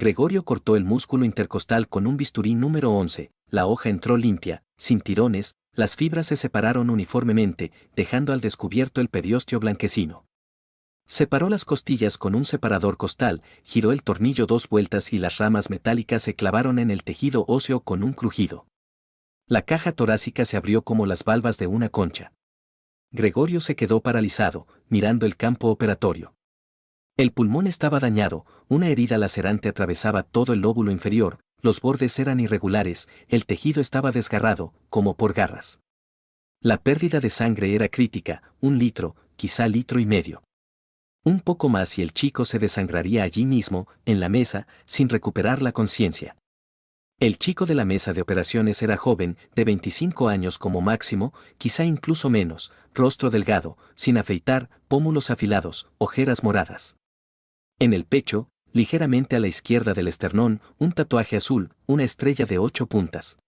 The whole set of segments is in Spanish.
Gregorio cortó el músculo intercostal con un bisturí número 11, la hoja entró limpia, sin tirones, las fibras se separaron uniformemente, dejando al descubierto el periósteo blanquecino. Separó las costillas con un separador costal, giró el tornillo 2 vueltas y las ramas metálicas se clavaron en el tejido óseo con un crujido. La caja torácica se abrió como las valvas de una concha. Gregorio se quedó paralizado, mirando el campo operatorio. El pulmón estaba dañado, una herida lacerante atravesaba todo el lóbulo inferior, los bordes eran irregulares, el tejido estaba desgarrado, como por garras. La pérdida de sangre era crítica, 1 litro, quizá 1,5 litros. Un poco más y el chico se desangraría allí mismo, en la mesa, sin recuperar la conciencia. El chico de la mesa de operaciones era joven, de 25 años como máximo, quizá incluso menos, rostro delgado, sin afeitar, pómulos afilados, ojeras moradas. En el pecho, ligeramente a la izquierda del esternón, un tatuaje azul, una estrella de 8 puntas.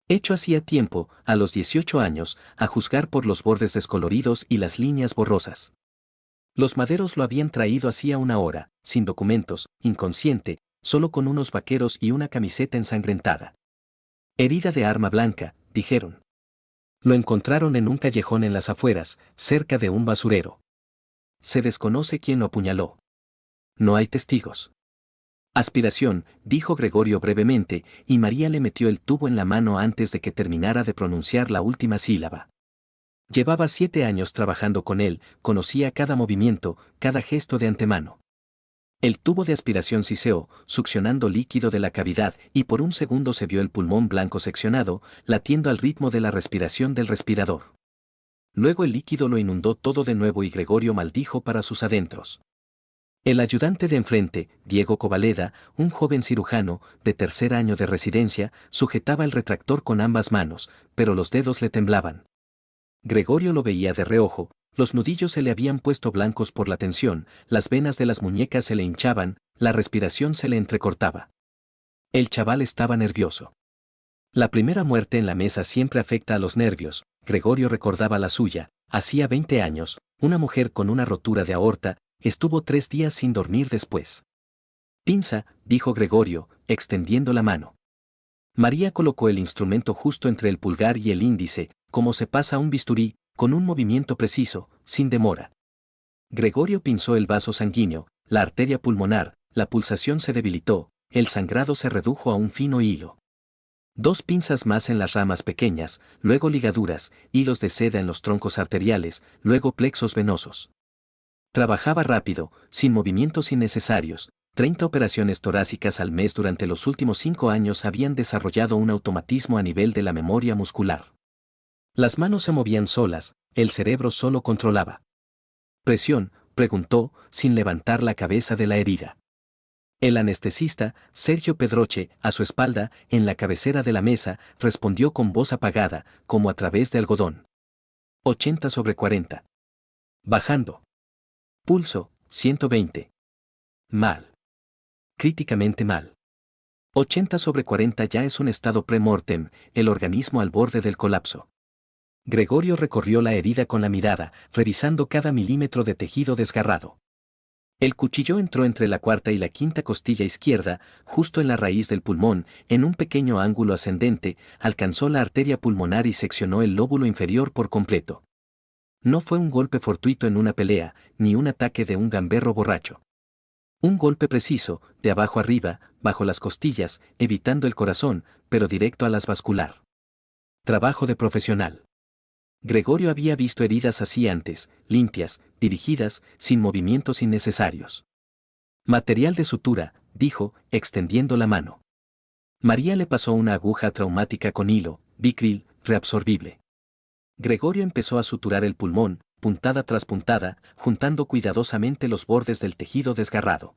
Hecho hacía tiempo, a los 18 años, a juzgar por los bordes descoloridos y las líneas borrosas. Los maderos lo habían traído hacía 1 hora, sin documentos, inconsciente, solo con unos vaqueros y una camiseta ensangrentada. Herida de arma blanca, dijeron. Lo encontraron en un callejón en las afueras, cerca de un basurero. Se desconoce quién lo apuñaló. No hay testigos. Aspiración, dijo Gregorio brevemente, y María le metió el tubo en la mano antes de que terminara de pronunciar la última sílaba. Llevaba 7 años trabajando con él, conocía cada movimiento, cada gesto de antemano. El tubo de aspiración siseó, succionando líquido de la cavidad, y por un segundo se vio el pulmón blanco seccionado, latiendo al ritmo de la respiración del respirador. Luego el líquido lo inundó todo de nuevo y Gregorio maldijo para sus adentros. El ayudante de enfrente, Diego Covaleda, un joven cirujano, de 3er año de residencia, sujetaba el retractor con ambas manos, pero los dedos le temblaban. Gregorio lo veía de reojo, los nudillos se le habían puesto blancos por la tensión, las venas de las muñecas se le hinchaban, la respiración se le entrecortaba. El chaval estaba nervioso. La primera muerte en la mesa siempre afecta a los nervios, Gregorio recordaba la suya, hacía 20 años, una mujer con una rotura de aorta, estuvo 3 días sin dormir después. Pinza, dijo Gregorio, extendiendo la mano. María colocó el instrumento justo entre el pulgar y el índice, como se pasa un bisturí, con un movimiento preciso, sin demora. Gregorio pinzó el vaso sanguíneo, la arteria pulmonar, la pulsación se debilitó, el sangrado se redujo a un fino hilo. 2 pinzas más en las ramas pequeñas, luego ligaduras, hilos de seda en los troncos arteriales, luego plexos venosos. Trabajaba rápido, sin movimientos innecesarios. 30 operaciones torácicas al mes durante los últimos 5 años habían desarrollado un automatismo a nivel de la memoria muscular. Las manos se movían solas, el cerebro solo controlaba. ¿Presión?, preguntó, sin levantar la cabeza de la herida. El anestesista, Sergio Pedroche, a su espalda, en la cabecera de la mesa, respondió con voz apagada, como a través de algodón. 80/40. Bajando. Pulso, 120. Mal. Críticamente mal. 80/40 ya es un estado pre-mortem, el organismo al borde del colapso. Gregorio recorrió la herida con la mirada, revisando cada milímetro de tejido desgarrado. El cuchillo entró entre la 4ª y la 5ª costilla izquierda, justo en la raíz del pulmón, en un pequeño ángulo ascendente, alcanzó la arteria pulmonar y seccionó el lóbulo inferior por completo. No fue un golpe fortuito en una pelea, ni un ataque de un gamberro borracho. Un golpe preciso, de abajo arriba, bajo las costillas, evitando el corazón, pero directo a las vascular. Trabajo de profesional. Gregorio había visto heridas así antes, limpias, dirigidas, sin movimientos innecesarios. Material de sutura, dijo, extendiendo la mano. María le pasó una aguja traumática con hilo, Vicryl, reabsorbible. Gregorio empezó a suturar el pulmón, puntada tras puntada, juntando cuidadosamente los bordes del tejido desgarrado.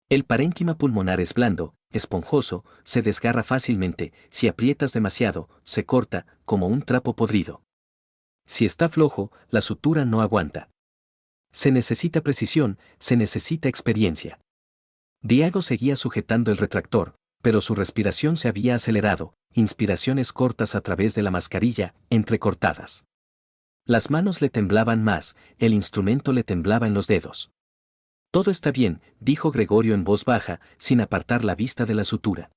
El parénquima pulmonar es blando, esponjoso, se desgarra fácilmente, si aprietas demasiado, se corta, como un trapo podrido. Si está flojo, la sutura no aguanta. Se necesita precisión, se necesita experiencia. Diego seguía sujetando el retractor, pero su respiración se había acelerado, inspiraciones cortas a través de la mascarilla, entrecortadas. Las manos le temblaban más, el instrumento le temblaba en los dedos. Todo está bien, dijo Gregorio en voz baja, sin apartar la vista de la sutura.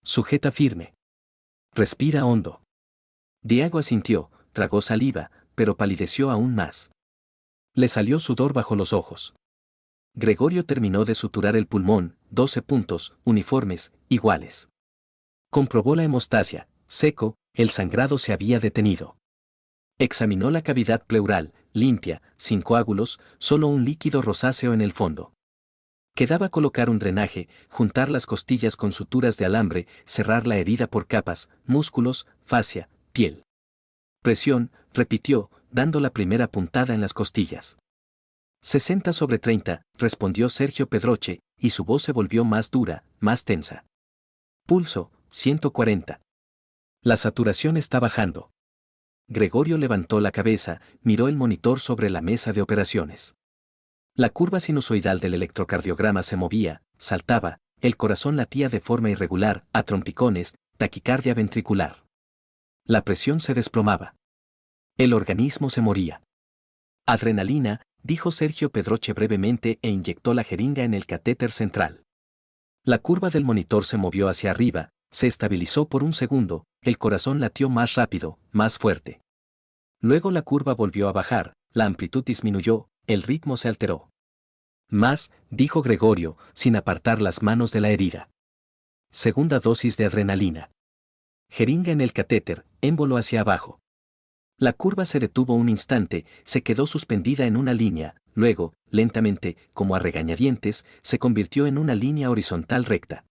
Sujeta firme. Respira hondo. Diego asintió, tragó saliva, pero palideció aún más. Le salió sudor bajo los ojos. Gregorio terminó de suturar el pulmón, 12 puntos, uniformes, iguales. Comprobó la hemostasia, seco, el sangrado se había detenido. Examinó la cavidad pleural, limpia, sin coágulos, solo un líquido rosáceo en el fondo. Quedaba colocar un drenaje, juntar las costillas con suturas de alambre, cerrar la herida por capas, músculos, fascia, piel. Presión, repitió, dando la primera puntada en las costillas. 60/30, respondió Sergio Pedroche, y su voz se volvió más dura, más tensa. Pulso, 140. La saturación está bajando. Gregorio levantó la cabeza, miró el monitor sobre la mesa de operaciones. La curva sinusoidal del electrocardiograma se movía, saltaba, el corazón latía de forma irregular, a trompicones, taquicardia ventricular. La presión se desplomaba. El organismo se moría. Adrenalina, dijo Sergio Pedroche brevemente e inyectó la jeringa en el catéter central. La curva del monitor se movió hacia arriba, se estabilizó por un segundo, el corazón latió más rápido, más fuerte. Luego la curva volvió a bajar, la amplitud disminuyó, el ritmo se alteró. Más, dijo Gregorio, sin apartar las manos de la herida. Segunda dosis de adrenalina. Jeringa en el catéter, émbolo hacia abajo. La curva se detuvo un instante, se quedó suspendida en una línea, luego, lentamente, como a regañadientes, se convirtió en una línea horizontal recta.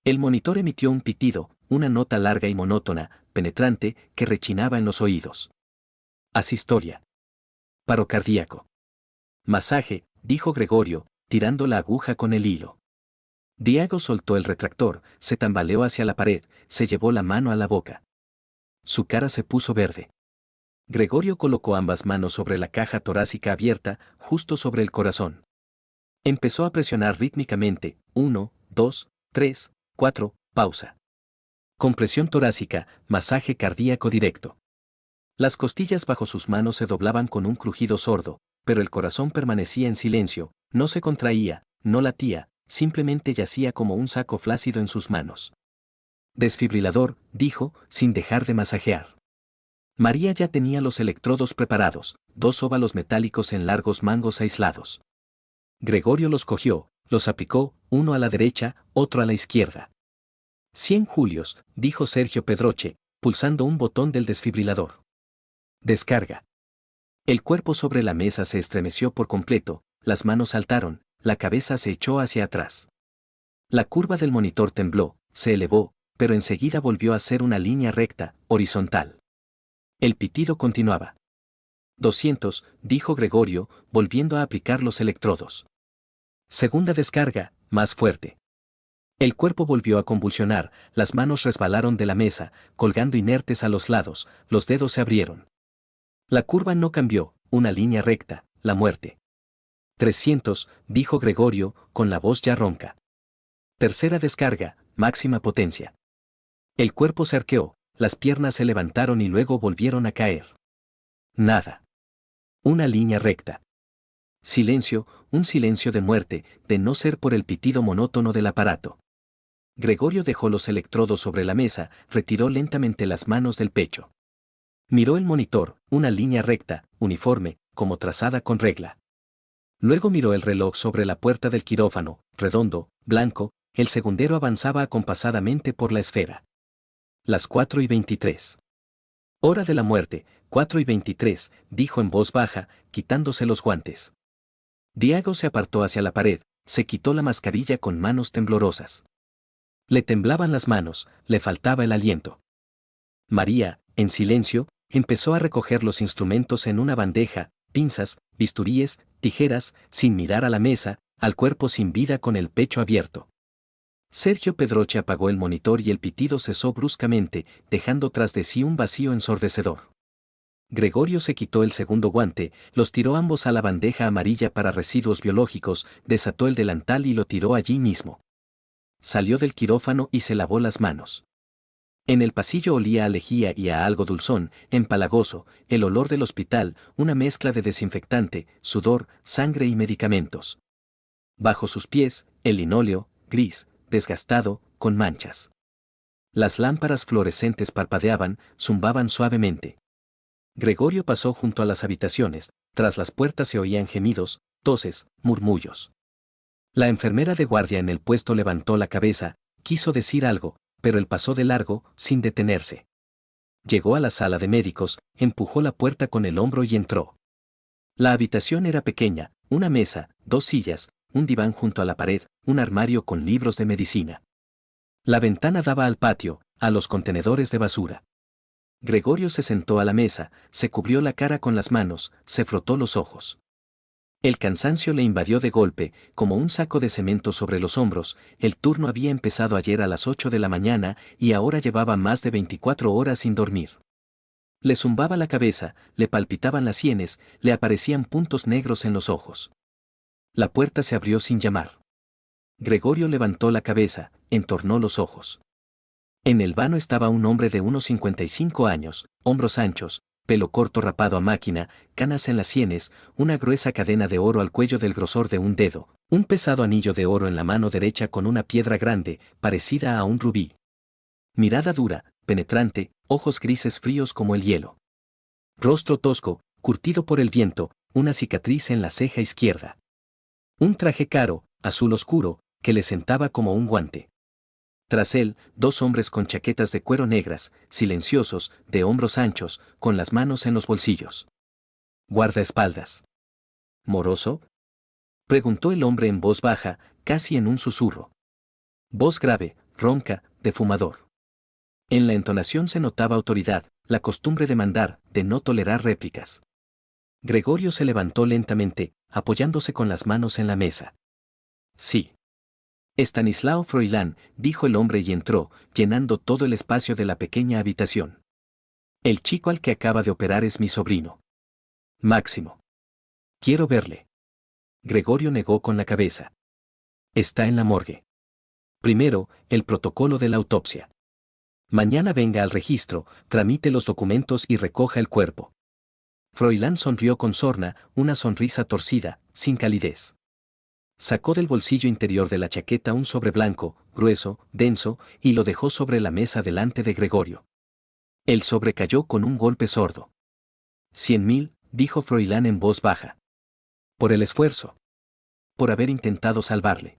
El monitor emitió un pitido, una nota larga y monótona, penetrante, que rechinaba en los oídos. Asistolia. Paro cardíaco. Masaje, dijo Gregorio, tirando la aguja con el hilo. Diego soltó el retractor, se tambaleó hacia la pared, se llevó la mano a la boca. Su cara se puso verde. Gregorio colocó ambas manos sobre la caja torácica abierta, justo sobre el corazón. Empezó a presionar rítmicamente, 1, 2, 3, 4, pausa. Compresión torácica, masaje cardíaco directo. Las costillas bajo sus manos se doblaban con un crujido sordo, pero el corazón permanecía en silencio, no se contraía, no latía, simplemente yacía como un saco flácido en sus manos. Desfibrilador, dijo, sin dejar de masajear. María ya tenía los electrodos preparados, 2 óvalos metálicos en largos mangos aislados. Gregorio los cogió, los aplicó, uno a la derecha, otro a la izquierda. 100 julios, dijo Sergio Pedroche, pulsando un botón del desfibrilador. Descarga. El cuerpo sobre la mesa se estremeció por completo, las manos saltaron, la cabeza se echó hacia atrás. La curva del monitor tembló, se elevó, pero enseguida volvió a ser una línea recta, horizontal. El pitido continuaba. 200, dijo Gregorio, volviendo a aplicar los electrodos. Segunda descarga, más fuerte. El cuerpo volvió a convulsionar, las manos resbalaron de la mesa, colgando inertes a los lados, los dedos se abrieron. La curva no cambió, una línea recta, la muerte. 300, dijo Gregorio, con la voz ya ronca. Tercera descarga, máxima potencia. El cuerpo se arqueó, las piernas se levantaron y luego volvieron a caer. Nada. Una línea recta. Silencio, un silencio de muerte, de no ser por el pitido monótono del aparato. Gregorio dejó los electrodos sobre la mesa, retiró lentamente las manos del pecho. Miró el monitor, una línea recta, uniforme, como trazada con regla. Luego miró el reloj sobre la puerta del quirófano, redondo, blanco, el segundero avanzaba acompasadamente por la esfera. Las 4:23. Hora de la muerte, 4:23, dijo en voz baja, quitándose los guantes. Diego se apartó hacia la pared, se quitó la mascarilla con manos temblorosas. Le temblaban las manos, le faltaba el aliento. María, en silencio, empezó a recoger los instrumentos en una bandeja, pinzas, bisturíes, tijeras, sin mirar a la mesa, al cuerpo sin vida con el pecho abierto. Sergio Pedroche apagó el monitor y el pitido cesó bruscamente, dejando tras de sí un vacío ensordecedor. Gregorio se quitó el segundo guante, los tiró ambos a la bandeja amarilla para residuos biológicos, desató el delantal y lo tiró allí mismo. Salió del quirófano y se lavó las manos. En el pasillo olía a lejía y a algo dulzón, empalagoso, el olor del hospital, una mezcla de desinfectante, sudor, sangre y medicamentos. Bajo sus pies, el linóleo, gris, desgastado, con manchas. Las lámparas fluorescentes parpadeaban, zumbaban suavemente. Gregorio pasó junto a las habitaciones, tras las puertas se oían gemidos, toses, murmullos. La enfermera de guardia en el puesto levantó la cabeza, quiso decir algo, pero él pasó de largo, sin detenerse. Llegó a la sala de médicos, empujó la puerta con el hombro y entró. La habitación era pequeña, una mesa, 2 sillas, un diván junto a la pared, un armario con libros de medicina. La ventana daba al patio, a los contenedores de basura. Gregorio se sentó a la mesa, se cubrió la cara con las manos, se frotó los ojos. El cansancio le invadió de golpe, como un saco de cemento sobre los hombros. El turno había empezado ayer a las 8 de la mañana y ahora llevaba más de 24 horas sin dormir. Le zumbaba la cabeza, le palpitaban las sienes, le aparecían puntos negros en los ojos. La puerta se abrió sin llamar. Gregorio levantó la cabeza, entornó los ojos. En el vano estaba un hombre de unos 55 años, hombros anchos, pelo corto rapado a máquina, canas en las sienes, una gruesa cadena de oro al cuello del grosor de un dedo, un pesado anillo de oro en la mano derecha con una piedra grande, parecida a un rubí. Mirada dura, penetrante, ojos grises fríos como el hielo. Rostro tosco, curtido por el viento, una cicatriz en la ceja izquierda. Un traje caro, azul oscuro, que le sentaba como un guante. Tras él, 2 hombres con chaquetas de cuero negras, silenciosos, de hombros anchos, con las manos en los bolsillos. Guardaespaldas. ¿Moroso? Preguntó el hombre en voz baja, casi en un susurro. Voz grave, ronca, de fumador. En la entonación se notaba autoridad, la costumbre de mandar, de no tolerar réplicas. Gregorio se levantó lentamente, apoyándose con las manos en la mesa. Sí. Estanislao Froilán, dijo el hombre y entró, llenando todo el espacio de la pequeña habitación. El chico al que acaba de operar es mi sobrino. Máximo. Quiero verle. Gregorio negó con la cabeza. Está en la morgue. Primero, el protocolo de la autopsia. Mañana venga al registro, tramite los documentos y recoja el cuerpo. Froilán sonrió con sorna, una sonrisa torcida, sin calidez. Sacó del bolsillo interior de la chaqueta un sobre blanco, grueso, denso, y lo dejó sobre la mesa delante de Gregorio. El sobre cayó con un golpe sordo. 100.000, dijo Froilán en voz baja. Por el esfuerzo. Por haber intentado salvarle.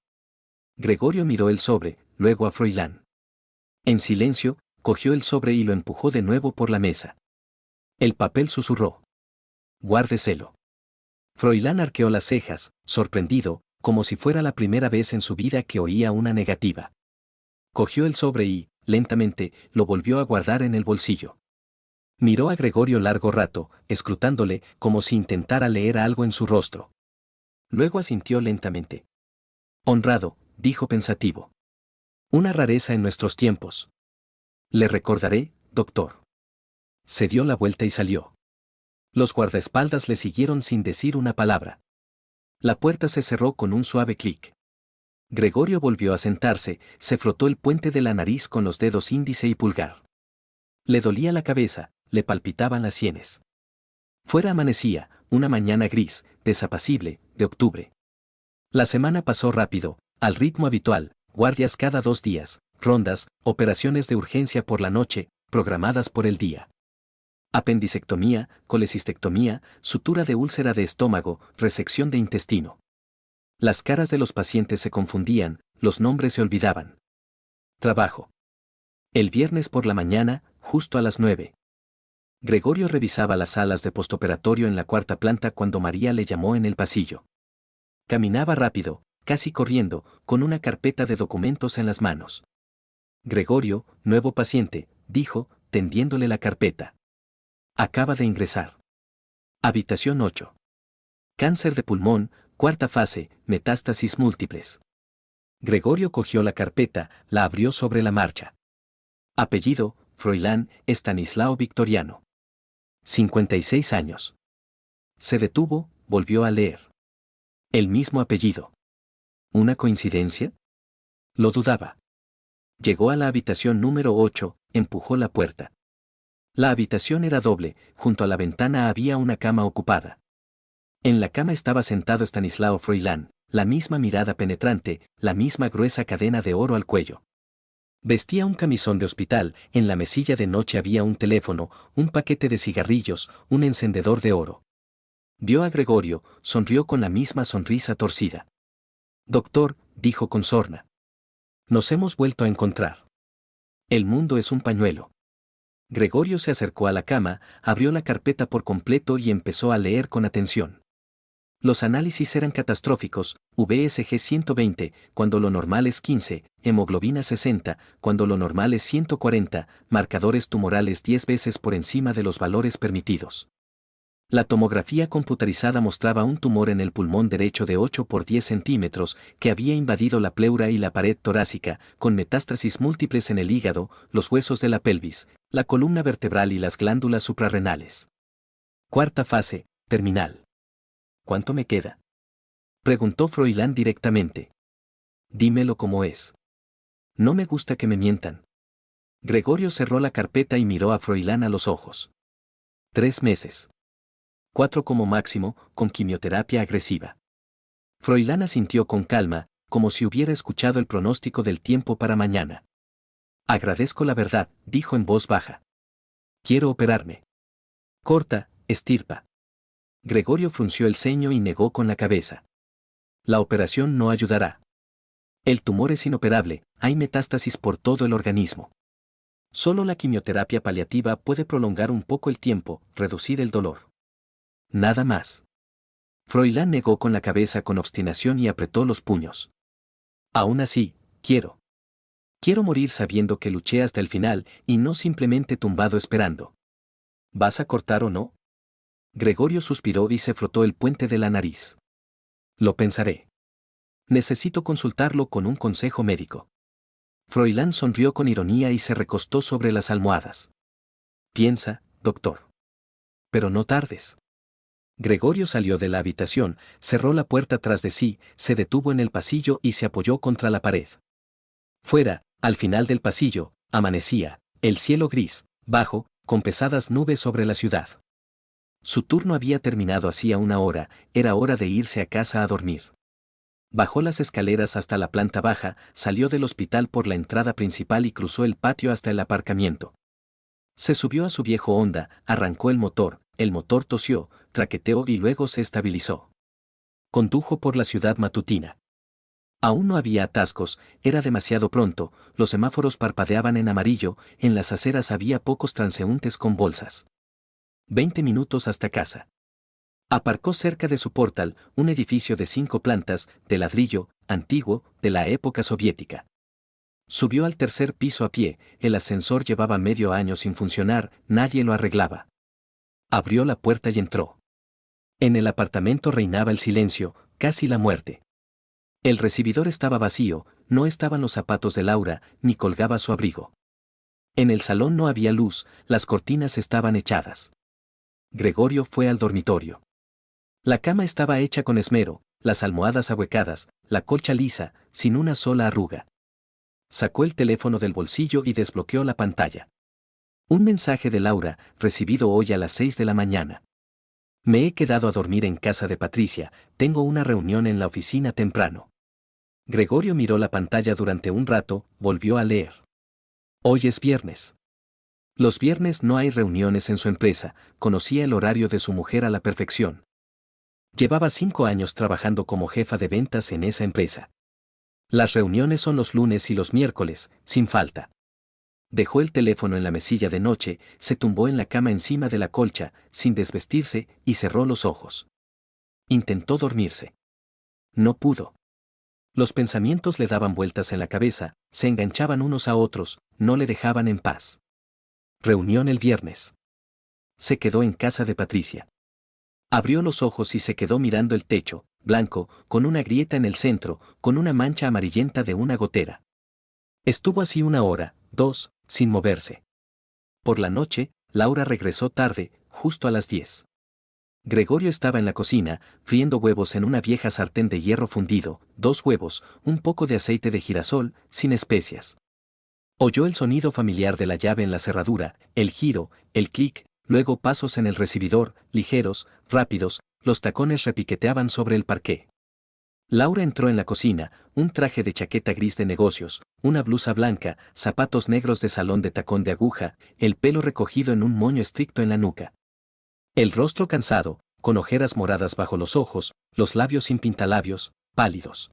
Gregorio miró el sobre, luego a Froilán. En silencio, cogió el sobre y lo empujó de nuevo por la mesa. El papel susurró. Guárdeselo. Froilán arqueó las cejas, sorprendido, como si fuera la primera vez en su vida que oía una negativa. Cogió el sobre y, lentamente, lo volvió a guardar en el bolsillo. Miró a Gregorio largo rato, escrutándole, como si intentara leer algo en su rostro. Luego asintió lentamente. Honrado, dijo pensativo. Una rareza en nuestros tiempos. Le recordaré, doctor. Se dio la vuelta y salió. Los guardaespaldas le siguieron sin decir una palabra. La puerta se cerró con un suave clic. Gregorio volvió a sentarse, se frotó el puente de la nariz con los dedos índice y pulgar. Le dolía la cabeza, le palpitaban las sienes. Fuera amanecía, una mañana gris, desapacible, de octubre. La semana pasó rápido, al ritmo habitual, guardias cada 2 días, rondas, operaciones de urgencia por la noche, programadas por el día. Apendicectomía, colecistectomía, sutura de úlcera de estómago, resección de intestino. Las caras de los pacientes se confundían, los nombres se olvidaban. Trabajo. El viernes por la mañana, justo a las 9. Gregorio revisaba las salas de postoperatorio en la 4ª planta cuando María le llamó en el pasillo. Caminaba rápido, casi corriendo, con una carpeta de documentos en las manos. Gregorio, nuevo paciente, dijo, tendiéndole la carpeta. Acaba de ingresar. Habitación 8. Cáncer de pulmón, 4ª fase, metástasis múltiples. Gregorio cogió la carpeta, la abrió sobre la marcha. Apellido, Froilán, Estanislao Victoriano. 56 años. Se detuvo, volvió a leer. El mismo apellido. ¿Una coincidencia? Lo dudaba. Llegó a la habitación número 8, empujó la puerta. La habitación era doble, junto a la ventana había una cama ocupada. En la cama estaba sentado Estanislao Froilán, la misma mirada penetrante, la misma gruesa cadena de oro al cuello. Vestía un camisón de hospital, en la mesilla de noche había un teléfono, un paquete de cigarrillos, un encendedor de oro. Vio a Gregorio, sonrió con la misma sonrisa torcida. Doctor, dijo con sorna. Nos hemos vuelto a encontrar. El mundo es un pañuelo. Gregorio se acercó a la cama, abrió la carpeta por completo y empezó a leer con atención. Los análisis eran catastróficos, VSG 120, cuando lo normal es 15, hemoglobina 60, cuando lo normal es 140, marcadores tumorales 10 veces por encima de los valores permitidos. La tomografía computarizada mostraba un tumor en el pulmón derecho de 8 por 10 centímetros que había invadido la pleura y la pared torácica, con metástasis múltiples en el hígado, los huesos de la pelvis, la columna vertebral y las glándulas suprarrenales. Cuarta fase, terminal. ¿Cuánto me queda? Preguntó Froilán directamente. Dímelo como es. No me gusta que me mientan. Gregorio cerró la carpeta y miró a Froilán a los ojos. 3 meses. 4 como máximo, con quimioterapia agresiva. Froilán asintió con calma, como si hubiera escuchado el pronóstico del tiempo para mañana. Agradezco la verdad, dijo en voz baja. Quiero operarme. Corta, estirpa. Gregorio frunció el ceño y negó con la cabeza. La operación no ayudará. El tumor es inoperable, hay metástasis por todo el organismo. Solo la quimioterapia paliativa puede prolongar un poco el tiempo, reducir el dolor. Nada más. Froilán negó con la cabeza con obstinación y apretó los puños. Aún así, quiero. Quiero morir sabiendo que luché hasta el final y no simplemente tumbado esperando. ¿Vas a cortar o no? Gregorio suspiró y se frotó el puente de la nariz. Lo pensaré. Necesito consultarlo con un consejo médico. Froilán sonrió con ironía y se recostó sobre las almohadas. Piensa, doctor. Pero no tardes. Gregorio salió de la habitación, cerró la puerta tras de sí, se detuvo en el pasillo y se apoyó contra la pared. Fuera, al final del pasillo, amanecía, el cielo gris, bajo, con pesadas nubes sobre la ciudad. Su turno había terminado hacía una hora, era hora de irse a casa a dormir. Bajó las escaleras hasta la planta baja, salió del hospital por la entrada principal y cruzó el patio hasta el aparcamiento. Se subió a su viejo Honda, arrancó el motor tosió, traqueteó y luego se estabilizó. Condujo por la ciudad matutina. Aún no había atascos, era demasiado pronto, los semáforos parpadeaban en amarillo, en las aceras había pocos transeúntes con bolsas. 20 minutos hasta casa. Aparcó cerca de su portal, un edificio de 5 plantas, de ladrillo, antiguo, de la época soviética. Subió al tercer piso a pie, el ascensor llevaba medio año sin funcionar, nadie lo arreglaba. Abrió la puerta y entró. En el apartamento reinaba el silencio, casi la muerte. El recibidor estaba vacío, no estaban los zapatos de Laura, ni colgaba su abrigo. En el salón no había luz, las cortinas estaban echadas. Gregorio fue al dormitorio. La cama estaba hecha con esmero, las almohadas ahuecadas, la colcha lisa, sin una sola arruga. Sacó el teléfono del bolsillo y desbloqueó la pantalla. Un mensaje de Laura, recibido hoy a las 6 de la mañana. Me he quedado a dormir en casa de Patricia, tengo una reunión en la oficina temprano. Gregorio miró la pantalla durante un rato, volvió a leer. Hoy es viernes. Los viernes no hay reuniones en su empresa, conocía el horario de su mujer a la perfección. Llevaba 5 años trabajando como jefa de ventas en esa empresa. Las reuniones son los lunes y los miércoles, sin falta. Dejó el teléfono en la mesilla de noche, se tumbó en la cama encima de la colcha, sin desvestirse, y cerró los ojos. Intentó dormirse. No pudo. Los pensamientos le daban vueltas en la cabeza, se enganchaban unos a otros, no le dejaban en paz. Reunión el viernes. Se quedó en casa de Patricia. Abrió los ojos y se quedó mirando el techo, blanco, con una grieta en el centro, con una mancha amarillenta de una gotera. Estuvo así 1 hora, 2, sin moverse. Por la noche, Laura regresó tarde, justo a las 10. Gregorio estaba en la cocina, friendo huevos en una vieja sartén de hierro fundido, 2 huevos, un poco de aceite de girasol, sin especias. Oyó el sonido familiar de la llave en la cerradura, el giro, el clic, luego pasos en el recibidor, ligeros, rápidos, los tacones repiqueteaban sobre el parqué. Laura entró en la cocina, un traje de chaqueta gris de negocios, una blusa blanca, zapatos negros de salón de tacón de aguja, el pelo recogido en un moño estricto en la nuca. El rostro cansado, con ojeras moradas bajo los ojos, los labios sin pintalabios, pálidos.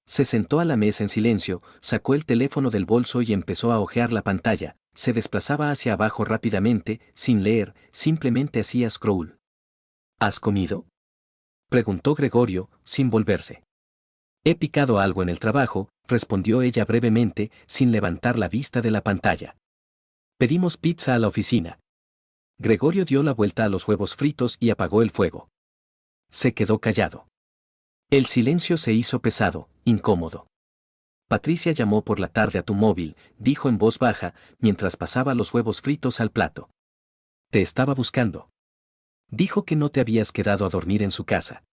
Se sentó a la mesa en silencio, sacó el teléfono del bolso y empezó a hojear la pantalla, se desplazaba hacia abajo rápidamente, sin leer, simplemente hacía scroll. ¿Has comido?, preguntó Gregorio, sin volverse. He picado algo en el trabajo, respondió ella brevemente, sin levantar la vista de la pantalla. Pedimos pizza a la oficina. Gregorio dio la vuelta a los huevos fritos y apagó el fuego. Se quedó callado. El silencio se hizo pesado, incómodo. Patricia llamó por la tarde a tu móvil, dijo en voz baja, mientras pasaba los huevos fritos al plato. Te estaba buscando. Dijo que no te habías quedado a dormir en su casa.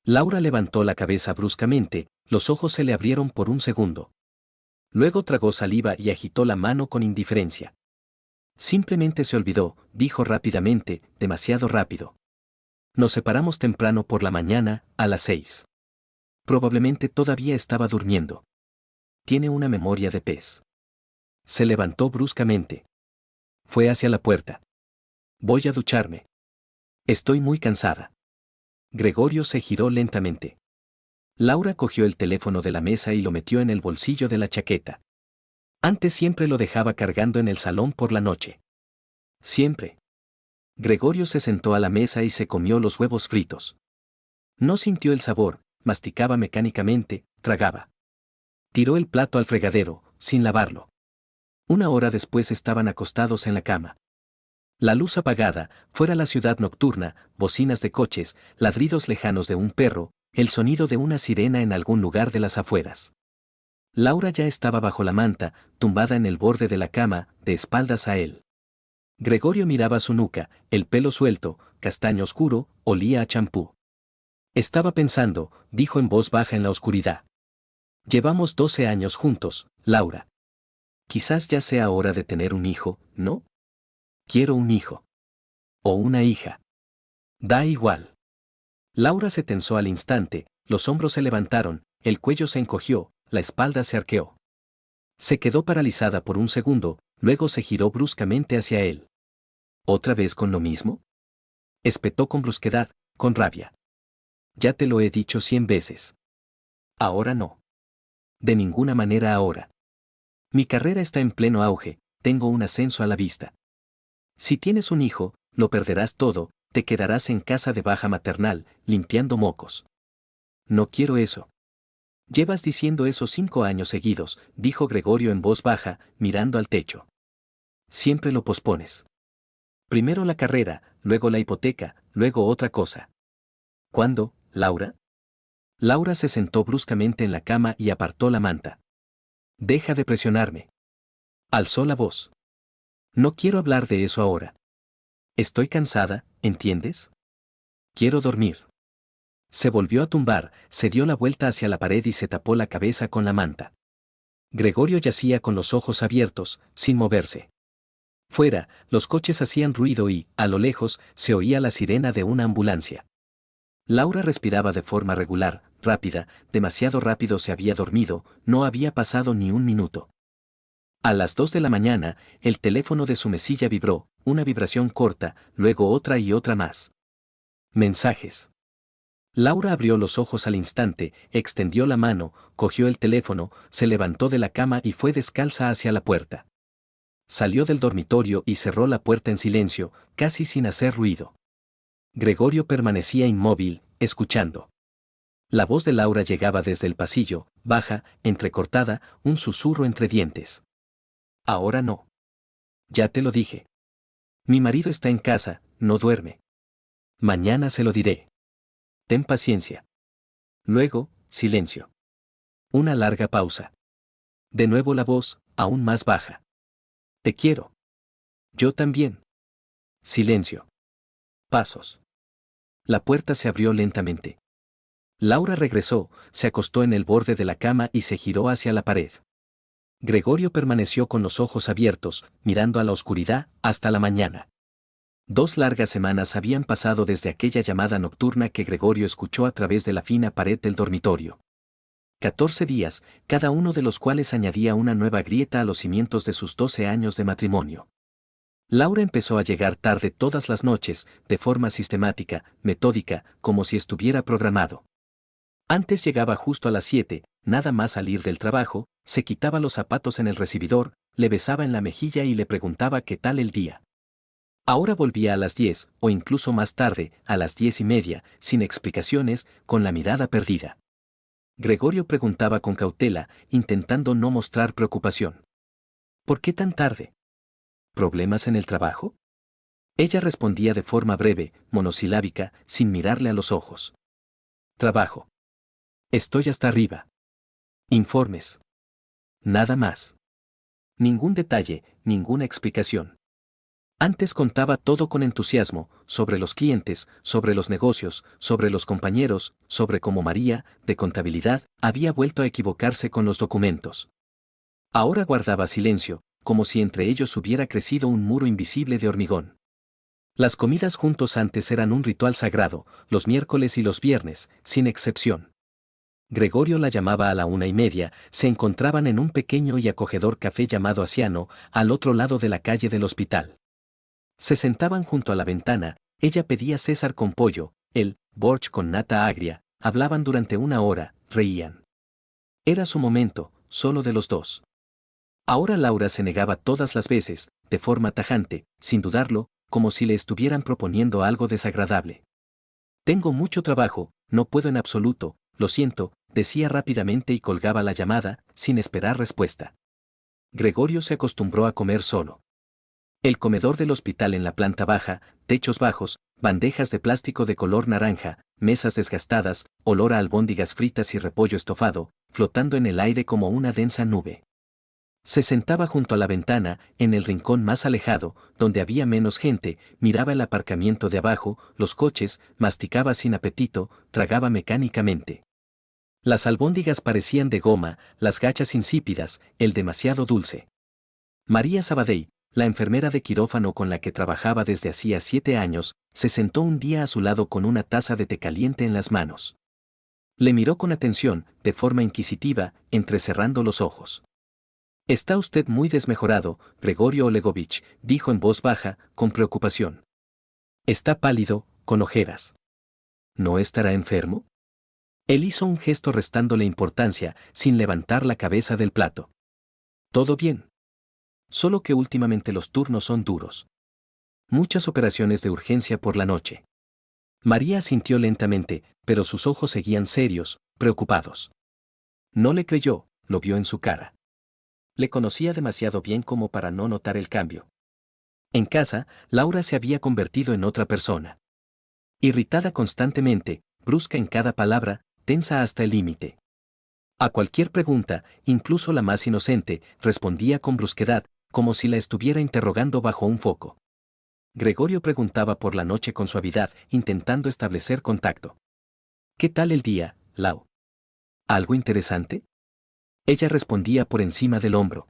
Laura levantó la cabeza bruscamente, los ojos se le abrieron por un segundo. Luego tragó saliva y agitó la mano con indiferencia. Simplemente se olvidó, dijo rápidamente, demasiado rápido. Nos separamos temprano por la mañana, a las 6. Probablemente todavía estaba durmiendo. Tiene una memoria de pez. Se levantó bruscamente. Fue hacia la puerta. Voy a ducharme. Estoy muy cansada. Gregorio se giró lentamente. Laura cogió el teléfono de la mesa y lo metió en el bolsillo de la chaqueta. Antes siempre lo dejaba cargando en el salón por la noche. Siempre. Gregorio se sentó a la mesa y se comió los huevos fritos. No sintió el sabor, masticaba mecánicamente, tragaba. Tiró el plato al fregadero, sin lavarlo. Una hora después estaban acostados en la cama. La luz apagada, fuera la ciudad nocturna, bocinas de coches, ladridos lejanos de un perro, el sonido de una sirena en algún lugar de las afueras. Laura ya estaba bajo la manta, tumbada en el borde de la cama, de espaldas a él. Gregorio miraba su nuca, el pelo suelto, castaño oscuro, olía a champú. Estaba pensando, dijo en voz baja en la oscuridad. Llevamos 12 años juntos, Laura. Quizás ya sea hora de tener un hijo, ¿no? Quiero un hijo. O una hija. Da igual. Laura se tensó al instante, los hombros se levantaron, el cuello se encogió, la espalda se arqueó. Se quedó paralizada por un segundo, luego se giró bruscamente hacia él. ¿Otra vez con lo mismo?, espetó con brusquedad, con rabia. Ya te lo he dicho 100 veces. Ahora no. De ninguna manera ahora. Mi carrera está en pleno auge, tengo un ascenso a la vista. Si tienes un hijo, lo perderás todo, te quedarás en casa de baja maternal, limpiando mocos. No quiero eso. Llevas diciendo eso 5 años seguidos, dijo Gregorio en voz baja, mirando al techo. Siempre lo pospones. Primero la carrera, luego la hipoteca, luego otra cosa. ¿Cuándo, Laura? Laura se sentó bruscamente en la cama y apartó la manta. Deja de presionarme. Alzó la voz. No quiero hablar de eso ahora. Estoy cansada, ¿entiendes? Quiero dormir. Se volvió a tumbar, se dio la vuelta hacia la pared y se tapó la cabeza con la manta. Gregorio yacía con los ojos abiertos, sin moverse. Fuera, los coches hacían ruido y, a lo lejos, se oía la sirena de una ambulancia. Laura respiraba de forma regular, rápida, demasiado rápido se había dormido, no había pasado ni un minuto. A las 2 de la mañana, el teléfono de su mesilla vibró, una vibración corta, luego otra y otra más. Mensajes. Laura abrió los ojos al instante, extendió la mano, cogió el teléfono, se levantó de la cama y fue descalza hacia la puerta. Salió del dormitorio y cerró la puerta en silencio, casi sin hacer ruido. Gregorio permanecía inmóvil, escuchando. La voz de Laura llegaba desde el pasillo, baja, entrecortada, un susurro entre dientes. Ahora no. Ya te lo dije. Mi marido está en casa, no duerme. Mañana se lo diré. Ten paciencia. Luego, silencio. Una larga pausa. De nuevo la voz, aún más baja. Te quiero. Yo también. Silencio. Pasos. La puerta se abrió lentamente. Laura regresó, se acostó en el borde de la cama y se giró hacia la pared. Gregorio permaneció con los ojos abiertos, mirando a la oscuridad, hasta la mañana. 2 largas semanas habían pasado desde aquella llamada nocturna que Gregorio escuchó a través de la fina pared del dormitorio. 14 días, cada uno de los cuales añadía una nueva grieta a los cimientos de sus 12 años de matrimonio. Laura empezó a llegar tarde todas las noches, de forma sistemática, metódica, como si estuviera programado. Antes llegaba justo a las 7, nada más salir del trabajo, se quitaba los zapatos en el recibidor, le besaba en la mejilla y le preguntaba qué tal el día. Ahora volvía a las 10, o incluso más tarde, a las 10:30, sin explicaciones, con la mirada perdida. Gregorio preguntaba con cautela, intentando no mostrar preocupación. ¿Por qué tan tarde? ¿Problemas en el trabajo? Ella respondía de forma breve, monosilábica, sin mirarle a los ojos. Trabajo. Estoy hasta arriba. Informes. Nada más. Ningún detalle, ninguna explicación. Antes contaba todo con entusiasmo, sobre los clientes, sobre los negocios, sobre los compañeros, sobre cómo María, de contabilidad, había vuelto a equivocarse con los documentos. Ahora guardaba silencio, como si entre ellos hubiera crecido un muro invisible de hormigón. Las comidas juntos antes eran un ritual sagrado, los miércoles y los viernes, sin excepción. Gregorio la llamaba a la 1:30, se encontraban en un pequeño y acogedor café llamado Asiano, al otro lado de la calle del hospital. Se sentaban junto a la ventana, ella pedía César con pollo, él, borsch con nata agria, hablaban durante 1 hora, reían. Era su momento, solo de los dos. Ahora Laura se negaba todas las veces, de forma tajante, sin dudarlo, como si le estuvieran proponiendo algo desagradable. Tengo mucho trabajo, no puedo en absoluto, lo siento, decía rápidamente y colgaba la llamada, sin esperar respuesta. Gregorio se acostumbró a comer solo. El comedor del hospital en la planta baja, techos bajos, bandejas de plástico de color naranja, mesas desgastadas, olor a albóndigas fritas y repollo estofado, flotando en el aire como una densa nube. Se sentaba junto a la ventana, en el rincón más alejado, donde había menos gente, miraba el aparcamiento de abajo, los coches, masticaba sin apetito, tragaba mecánicamente. Las albóndigas parecían de goma, las gachas insípidas, el demasiado dulce. María Sabadell, la enfermera de quirófano con la que trabajaba desde hacía 7 años, se sentó un día a su lado con una taza de té caliente en las manos. Le miró con atención, de forma inquisitiva, entrecerrando los ojos. Está usted muy desmejorado, Gregorio Olegovich, dijo en voz baja, con preocupación. Está pálido, con ojeras. ¿No estará enfermo? Él hizo un gesto restándole importancia, sin levantar la cabeza del plato. Todo bien. Solo que últimamente los turnos son duros. Muchas operaciones de urgencia por la noche. María asintió lentamente, pero sus ojos seguían serios, preocupados. No le creyó, lo vio en su cara. Le conocía demasiado bien como para no notar el cambio. En casa, Laura se había convertido en otra persona. Irritada constantemente, brusca en cada palabra, tensa hasta el límite. A cualquier pregunta, incluso la más inocente, respondía con brusquedad, como si la estuviera interrogando bajo un foco. Gregorio preguntaba por la noche con suavidad, intentando establecer contacto. ¿Qué tal el día, Lau? ¿Algo interesante? Ella respondía por encima del hombro.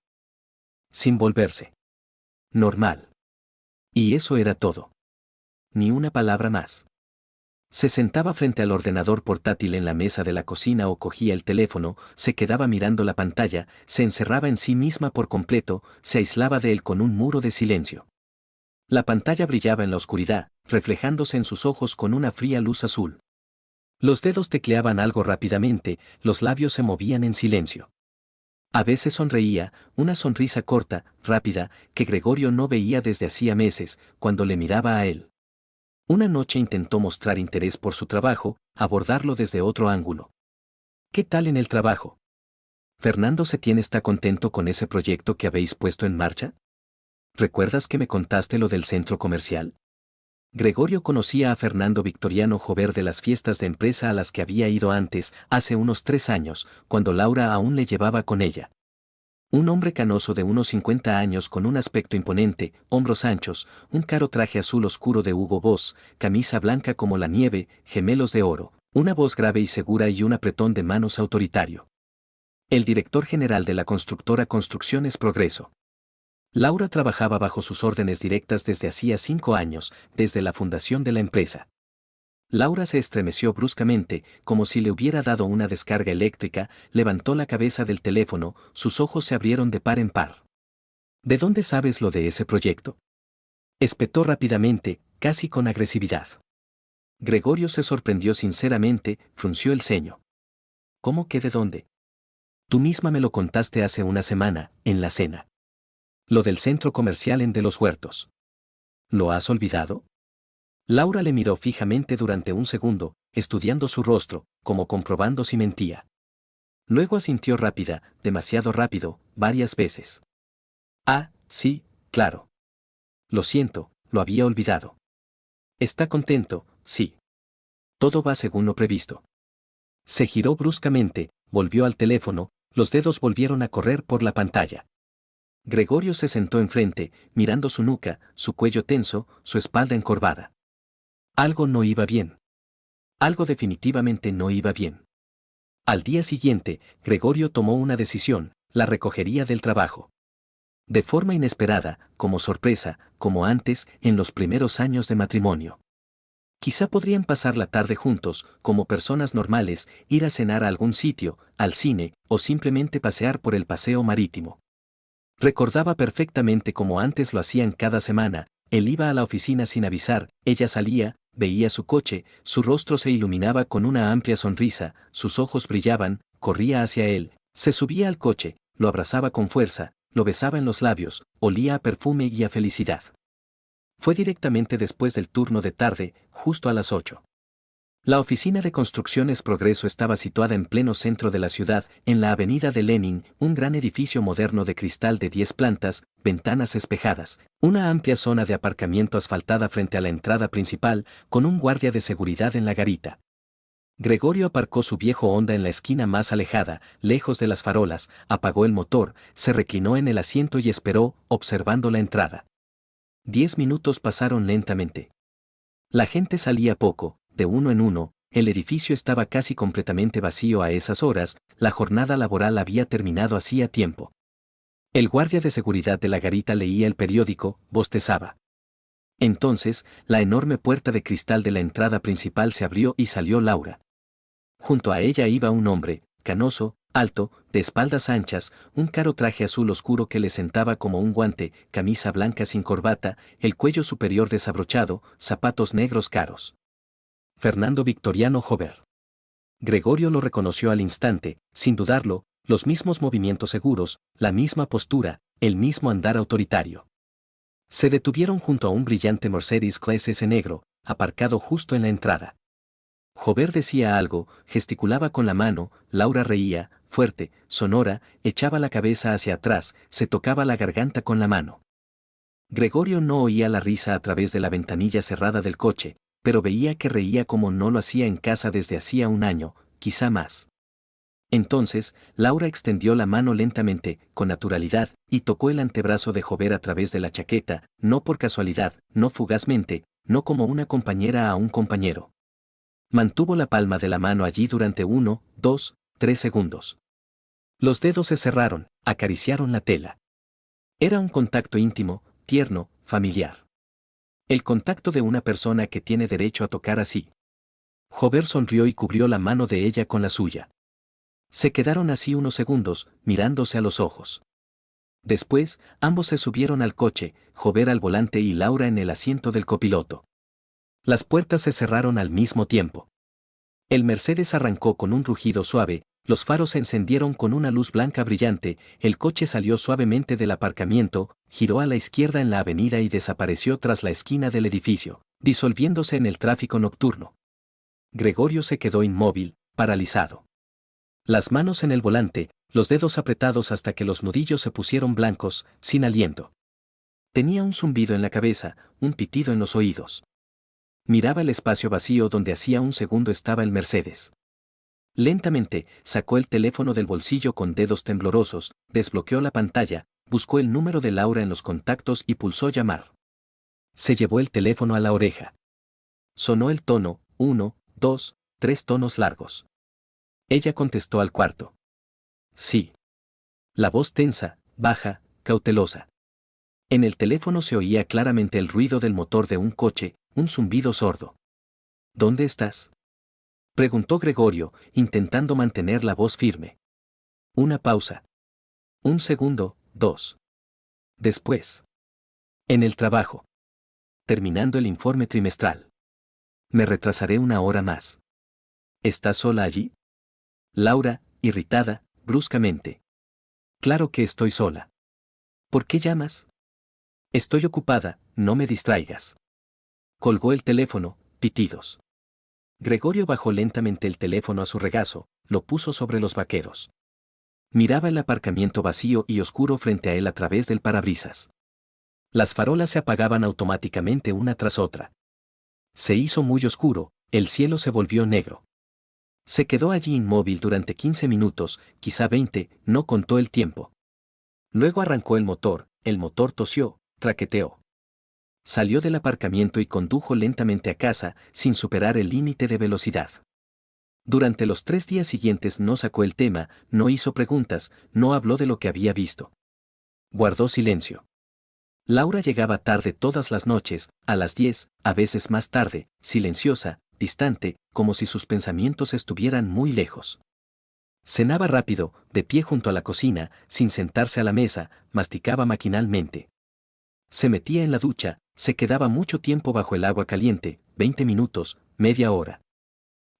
Sin volverse. Normal. Y eso era todo. Ni una palabra más. Se sentaba frente al ordenador portátil en la mesa de la cocina o cogía el teléfono, se quedaba mirando la pantalla, se encerraba en sí misma por completo, se aislaba de él con un muro de silencio. La pantalla brillaba en la oscuridad, reflejándose en sus ojos con una fría luz azul. Los dedos tecleaban algo rápidamente, los labios se movían en silencio. A veces sonreía, una sonrisa corta, rápida, que Gregorio no veía desde hacía meses, cuando le miraba a él. Una noche intentó mostrar interés por su trabajo, abordarlo desde otro ángulo. ¿Qué tal en el trabajo? ¿Fernando Setién está contento con ese proyecto que habéis puesto en marcha? ¿Recuerdas que me contaste lo del centro comercial? Gregorio conocía a Fernando Victoriano Jover de las fiestas de empresa a las que había ido antes, hace unos 3 años, cuando Laura aún le llevaba con ella. Un hombre canoso de unos 50 años con un aspecto imponente, hombros anchos, un caro traje azul oscuro de Hugo Boss, camisa blanca como la nieve, gemelos de oro, una voz grave y segura y un apretón de manos autoritario. El director general de la constructora Construcciones Progreso. Laura trabajaba bajo sus órdenes directas desde hacía 5 años, desde la fundación de la empresa. Laura se estremeció bruscamente, como si le hubiera dado una descarga eléctrica, levantó la cabeza del teléfono, sus ojos se abrieron de par en par. ¿De dónde sabes lo de ese proyecto? Espetó rápidamente, casi con agresividad. Gregorio se sorprendió sinceramente, frunció el ceño. ¿Cómo que de dónde? Tú misma me lo contaste hace una semana, en la cena. Lo del centro comercial en De los Huertos. ¿Lo has olvidado? Laura le miró fijamente durante un segundo, estudiando su rostro, como comprobando si mentía. Luego asintió rápida, demasiado rápido, varias veces. Ah, sí, claro. Lo siento, lo había olvidado. ¿Está contento? Sí. Todo va según lo previsto. Se giró bruscamente, volvió al teléfono, los dedos volvieron a correr por la pantalla. Gregorio se sentó enfrente, mirando su nuca, su cuello tenso, su espalda encorvada. Algo no iba bien. Algo definitivamente no iba bien. Al día siguiente, Gregorio tomó una decisión, la recogería del trabajo. De forma inesperada, como sorpresa, como antes, en los primeros años de matrimonio. Quizá podrían pasar la tarde juntos, como personas normales, ir a cenar a algún sitio, al cine, o simplemente pasear por el paseo marítimo. Recordaba perfectamente como antes lo hacían cada semana, él iba a la oficina sin avisar, ella salía, veía su coche, su rostro se iluminaba con una amplia sonrisa, sus ojos brillaban, corría hacia él, se subía al coche, lo abrazaba con fuerza, lo besaba en los labios, olía a perfume y a felicidad. Fue directamente después del turno de tarde, justo a las 8. La oficina de Construcciones Progreso estaba situada en pleno centro de la ciudad, en la avenida de Lenin, un gran edificio moderno de cristal de 10 plantas, ventanas espejadas, una amplia zona de aparcamiento asfaltada frente a la entrada principal, con un guardia de seguridad en la garita. Gregorio aparcó su viejo Honda en la esquina más alejada, lejos de las farolas, apagó el motor, se reclinó en el asiento y esperó, observando la entrada. 10 minutos pasaron lentamente. La gente salía poco, de uno en uno, el edificio estaba casi completamente vacío a esas horas, la jornada laboral había terminado hacía tiempo. El guardia de seguridad de la garita leía el periódico, bostezaba. Entonces, la enorme puerta de cristal de la entrada principal se abrió y salió Laura. Junto a ella iba un hombre, canoso, alto, de espaldas anchas, un caro traje azul oscuro que le sentaba como un guante, camisa blanca sin corbata, el cuello superior desabrochado, zapatos negros caros. Fernando Victoriano Jover. Gregorio lo reconoció al instante, sin dudarlo, los mismos movimientos seguros, la misma postura, el mismo andar autoritario. Se detuvieron junto a un brillante Mercedes Clase S negro, aparcado justo en la entrada. Jover decía algo, gesticulaba con la mano, Laura reía, fuerte, sonora, echaba la cabeza hacia atrás, se tocaba la garganta con la mano. Gregorio no oía la risa a través de la ventanilla cerrada del coche, pero veía que reía como no lo hacía en casa desde hacía un año, quizá más. Entonces, Laura extendió la mano lentamente, con naturalidad, y tocó el antebrazo de Jover a través de la chaqueta, no por casualidad, no fugazmente, no como una compañera a un compañero. Mantuvo la palma de la mano allí durante 1, 2, 3 segundos. Los dedos se cerraron, acariciaron la tela. Era un contacto íntimo, tierno, familiar. El contacto de una persona que tiene derecho a tocar así. Jover sonrió y cubrió la mano de ella con la suya. Se quedaron así unos segundos, mirándose a los ojos. Después, ambos se subieron al coche, Jover al volante y Laura en el asiento del copiloto. Las puertas se cerraron al mismo tiempo. El Mercedes arrancó con un rugido suave, los faros se encendieron con una luz blanca brillante, el coche salió suavemente del aparcamiento, giró a la izquierda en la avenida y desapareció tras la esquina del edificio, disolviéndose en el tráfico nocturno. Gregorio se quedó inmóvil, paralizado. Las manos en el volante, los dedos apretados hasta que los nudillos se pusieron blancos, sin aliento. Tenía un zumbido en la cabeza, un pitido en los oídos. Miraba el espacio vacío donde hacía un segundo estaba el Mercedes. Lentamente, sacó el teléfono del bolsillo con dedos temblorosos, desbloqueó la pantalla, buscó el número de Laura en los contactos y pulsó llamar. Se llevó el teléfono a la oreja. Sonó el tono, 1, 2, 3 tonos largos. Ella contestó al cuarto. Sí. La voz tensa, baja, cautelosa. En el teléfono se oía claramente el ruido del motor de un coche, un zumbido sordo. ¿Dónde estás?, preguntó Gregorio, intentando mantener la voz firme. Una pausa. Un segundo, dos. Después. En el trabajo. Terminando el informe trimestral. Me retrasaré una hora más. ¿Estás sola allí? Laura, irritada, bruscamente. Claro que estoy sola. ¿Por qué llamas? Estoy ocupada, no me distraigas. Colgó el teléfono, pitidos. Gregorio bajó lentamente el teléfono a su regazo, lo puso sobre los vaqueros. Miraba el aparcamiento vacío y oscuro frente a él a través del parabrisas. Las farolas se apagaban automáticamente una tras otra. Se hizo muy oscuro, el cielo se volvió negro. Se quedó allí inmóvil durante 15 minutos, quizá 20, no contó el tiempo. Luego arrancó el motor tosió, traqueteó. Salió del aparcamiento y condujo lentamente a casa, sin superar el límite de velocidad. Durante los 3 días siguientes no sacó el tema, no hizo preguntas, no habló de lo que había visto. Guardó silencio. Laura llegaba tarde todas las noches, a las 10, a veces más tarde, silenciosa, distante, como si sus pensamientos estuvieran muy lejos. Cenaba rápido, de pie junto a la cocina, sin sentarse a la mesa, masticaba maquinalmente. Se metía en la ducha, se quedaba mucho tiempo bajo el agua caliente, 20 minutos, media hora.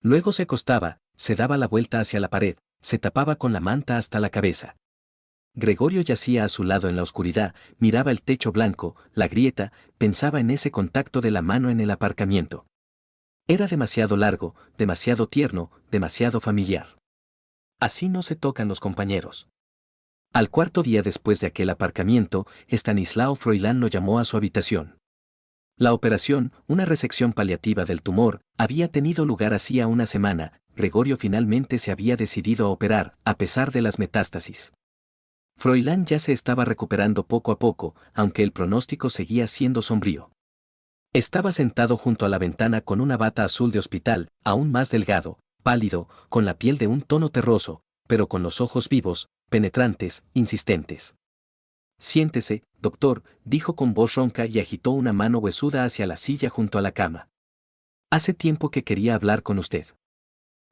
Luego se acostaba, se daba la vuelta hacia la pared, se tapaba con la manta hasta la cabeza. Gregorio yacía a su lado en la oscuridad, miraba el techo blanco, la grieta, pensaba en ese contacto de la mano en el aparcamiento. Era demasiado largo, demasiado tierno, demasiado familiar. Así no se tocan los compañeros. Al cuarto día después de aquel aparcamiento, Estanislao Froilán lo llamó a su habitación. La operación, una resección paliativa del tumor, había tenido lugar hacía una semana. Gregorio finalmente se había decidido a operar, a pesar de las metástasis. Froilán ya se estaba recuperando poco a poco, aunque el pronóstico seguía siendo sombrío. Estaba sentado junto a la ventana con una bata azul de hospital, aún más delgado, pálido, con la piel de un tono terroso, pero con los ojos vivos, penetrantes, insistentes. Siéntese, doctor, dijo con voz ronca y agitó una mano huesuda hacia la silla junto a la cama. Hace tiempo que quería hablar con usted.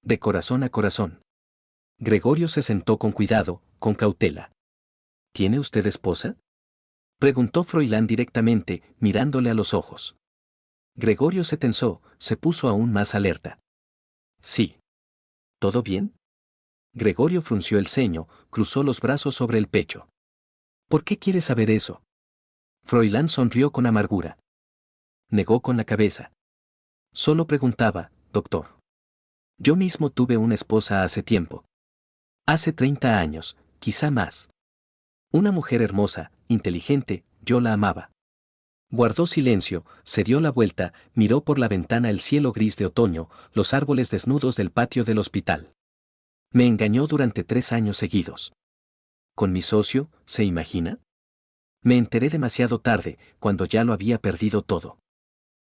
De corazón a corazón. Gregorio se sentó con cuidado, con cautela. ¿Tiene usted esposa?, preguntó Froilán directamente, mirándole a los ojos. Gregorio se tensó, se puso aún más alerta. Sí. ¿Todo bien? Gregorio frunció el ceño, cruzó los brazos sobre el pecho. ¿Por qué quiere saber eso? Froilán sonrió con amargura. Negó con la cabeza. Solo preguntaba, doctor. Yo mismo tuve una esposa hace tiempo. Hace 30 años, quizá más. Una mujer hermosa, inteligente, yo la amaba. Guardó silencio, se dio la vuelta, miró por la ventana el cielo gris de otoño, los árboles desnudos del patio del hospital. Me engañó durante 3 años seguidos. ¿Con mi socio, se imagina? Me enteré demasiado tarde, cuando ya lo había perdido todo.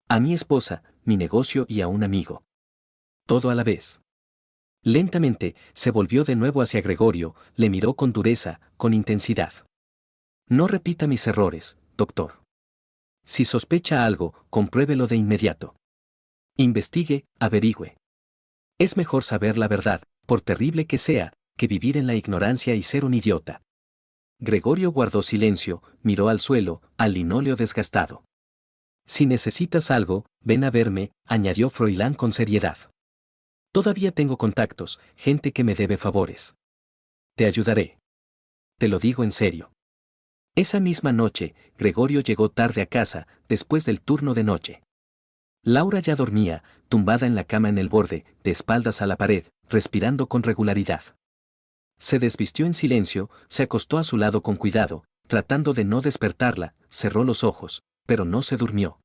A mi esposa, mi negocio y a un amigo. Todo a la vez. Lentamente, se volvió de nuevo hacia Gregorio, le miró con dureza, con intensidad. No repita mis errores, doctor. Si sospecha algo, compruébelo de inmediato. Investigue, averigüe. Es mejor saber la verdad, por terrible que sea, que vivir en la ignorancia y ser un idiota. Gregorio guardó silencio, miró al suelo, al linóleo desgastado. Si necesitas algo, ven a verme, añadió Froilán con seriedad. Todavía tengo contactos, gente que me debe favores. Te ayudaré. Te lo digo en serio. Esa misma noche, Gregorio llegó tarde a casa, después del turno de noche. Laura ya dormía, tumbada en la cama en el borde, de espaldas a la pared, respirando con regularidad. Se desvistió en silencio, se acostó a su lado con cuidado, tratando de no despertarla, cerró los ojos, pero no se durmió.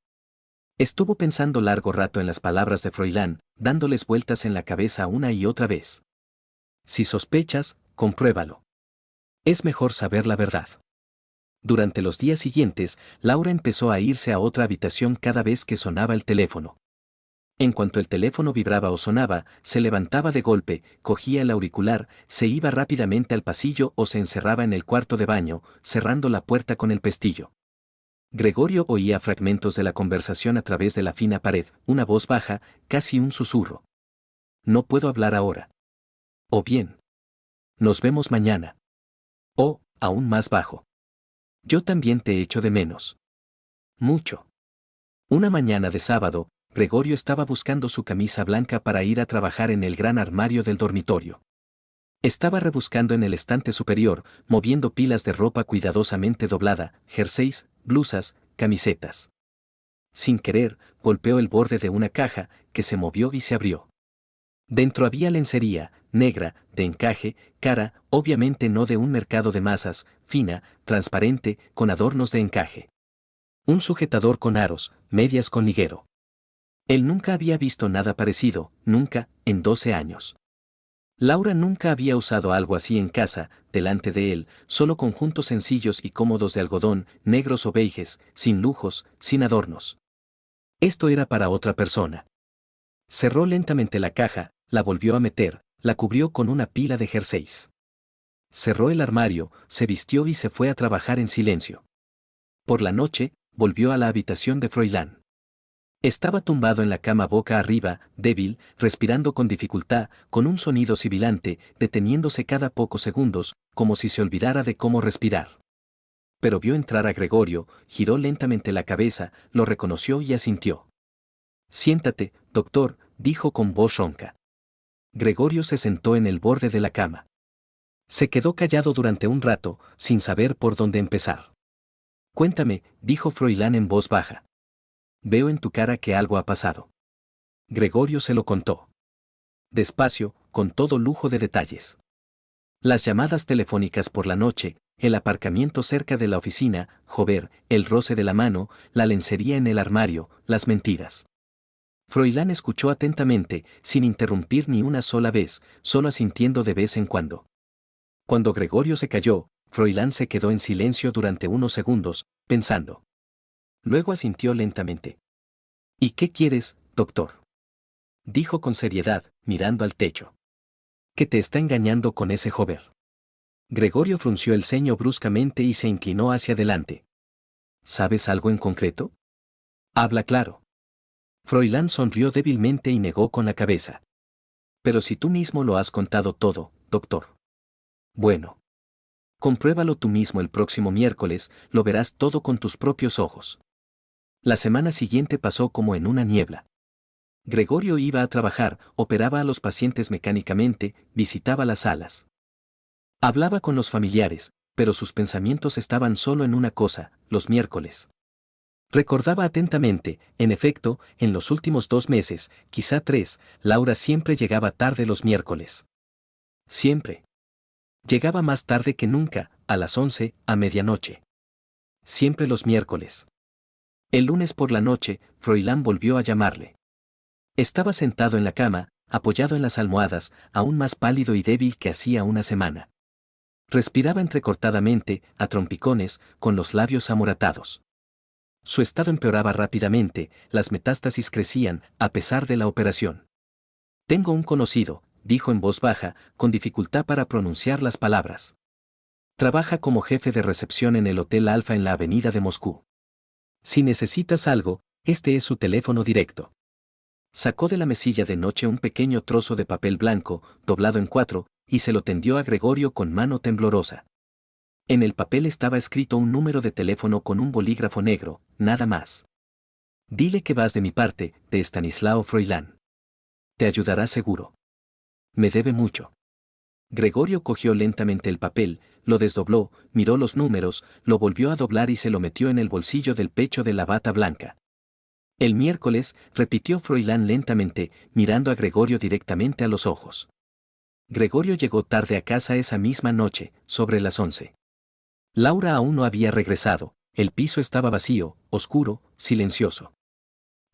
Estuvo pensando largo rato en las palabras de Froilán, dándoles vueltas en la cabeza una y otra vez. Si sospechas, compruébalo. Es mejor saber la verdad. Durante los días siguientes, Laura empezó a irse a otra habitación cada vez que sonaba el teléfono. En cuanto el teléfono vibraba o sonaba, se levantaba de golpe, cogía el auricular, se iba rápidamente al pasillo o se encerraba en el cuarto de baño, cerrando la puerta con el pestillo. Gregorio oía fragmentos de la conversación a través de la fina pared, una voz baja, casi un susurro. No puedo hablar ahora. O bien. Nos vemos mañana. O, aún más bajo. Yo también te echo de menos. Mucho. Una mañana de sábado, Gregorio estaba buscando su camisa blanca para ir a trabajar en el gran armario del dormitorio. Estaba rebuscando en el estante superior, moviendo pilas de ropa cuidadosamente doblada, jerseys, blusas, camisetas. Sin querer, golpeó el borde de una caja, que se movió y se abrió. Dentro había lencería, negra, de encaje, cara, obviamente no de un mercado de masas, fina, transparente, con adornos de encaje. Un sujetador con aros, medias con liguero. Él nunca había visto nada parecido, nunca, en 12 años. Laura nunca había usado algo así en casa, delante de él, solo conjuntos sencillos y cómodos de algodón, negros o beiges, sin lujos, sin adornos. Esto era para otra persona. Cerró lentamente la caja, la volvió a meter, la cubrió con una pila de jerseys. Cerró el armario, se vistió y se fue a trabajar en silencio. Por la noche, volvió a la habitación de Froilán. Estaba tumbado en la cama boca arriba, débil, respirando con dificultad, con un sonido sibilante, deteniéndose cada pocos segundos, como si se olvidara de cómo respirar. Pero vio entrar a Gregorio, giró lentamente la cabeza, lo reconoció y asintió. Siéntate, doctor, dijo con voz ronca. Gregorio se sentó en el borde de la cama. Se quedó callado durante un rato, sin saber por dónde empezar. Cuéntame, dijo Froilán en voz baja. Veo en tu cara que algo ha pasado. Gregorio se lo contó. Despacio, con todo lujo de detalles. Las llamadas telefónicas por la noche, el aparcamiento cerca de la oficina, Jover, el roce de la mano, la lencería en el armario, las mentiras. Froilán escuchó atentamente, sin interrumpir ni una sola vez, solo asintiendo de vez en cuando. Cuando Gregorio se calló, Froilán se quedó en silencio durante unos segundos, pensando. Luego asintió lentamente. ¿Y qué quieres, doctor? Dijo con seriedad, mirando al techo. ¿Que te está engañando con ese Jover? Gregorio frunció el ceño bruscamente y se inclinó hacia adelante. ¿Sabes algo en concreto? Habla claro. Froilán sonrió débilmente y negó con la cabeza. Pero si tú mismo lo has contado todo, doctor. Bueno. Compruébalo tú mismo el próximo miércoles, lo verás todo con tus propios ojos. La semana siguiente pasó como en una niebla. Gregorio iba a trabajar, operaba a los pacientes mecánicamente, visitaba las salas. Hablaba con los familiares, pero sus pensamientos estaban solo en una cosa, los miércoles. Recordaba atentamente, en efecto, en los últimos 2 meses, quizá 3, Laura siempre llegaba tarde los miércoles. Siempre. Llegaba más tarde que nunca, a las 11, a medianoche. Siempre los miércoles. El lunes por la noche, Froilán volvió a llamarle. Estaba sentado en la cama, apoyado en las almohadas, aún más pálido y débil que hacía una semana. Respiraba entrecortadamente, a trompicones, con los labios amoratados. Su estado empeoraba rápidamente, las metástasis crecían, a pesar de la operación. Tengo un conocido, dijo en voz baja, con dificultad para pronunciar las palabras. Trabaja como jefe de recepción en el Hotel Alfa en la avenida de Moscú. Si necesitas algo, este es su teléfono directo. Sacó de la mesilla de noche un pequeño trozo de papel blanco, doblado en 4, y se lo tendió a Gregorio con mano temblorosa. En el papel estaba escrito un número de teléfono con un bolígrafo negro, nada más. Dile que vas de mi parte, de Estanislao Froilán. Te ayudará seguro. Me debe mucho. Gregorio cogió lentamente el papel, lo desdobló, miró los números, lo volvió a doblar y se lo metió en el bolsillo del pecho de la bata blanca. El miércoles, repitió Froilán lentamente, mirando a Gregorio directamente a los ojos. Gregorio llegó tarde a casa esa misma noche, sobre las 11. Laura aún no había regresado, el piso estaba vacío, oscuro, silencioso.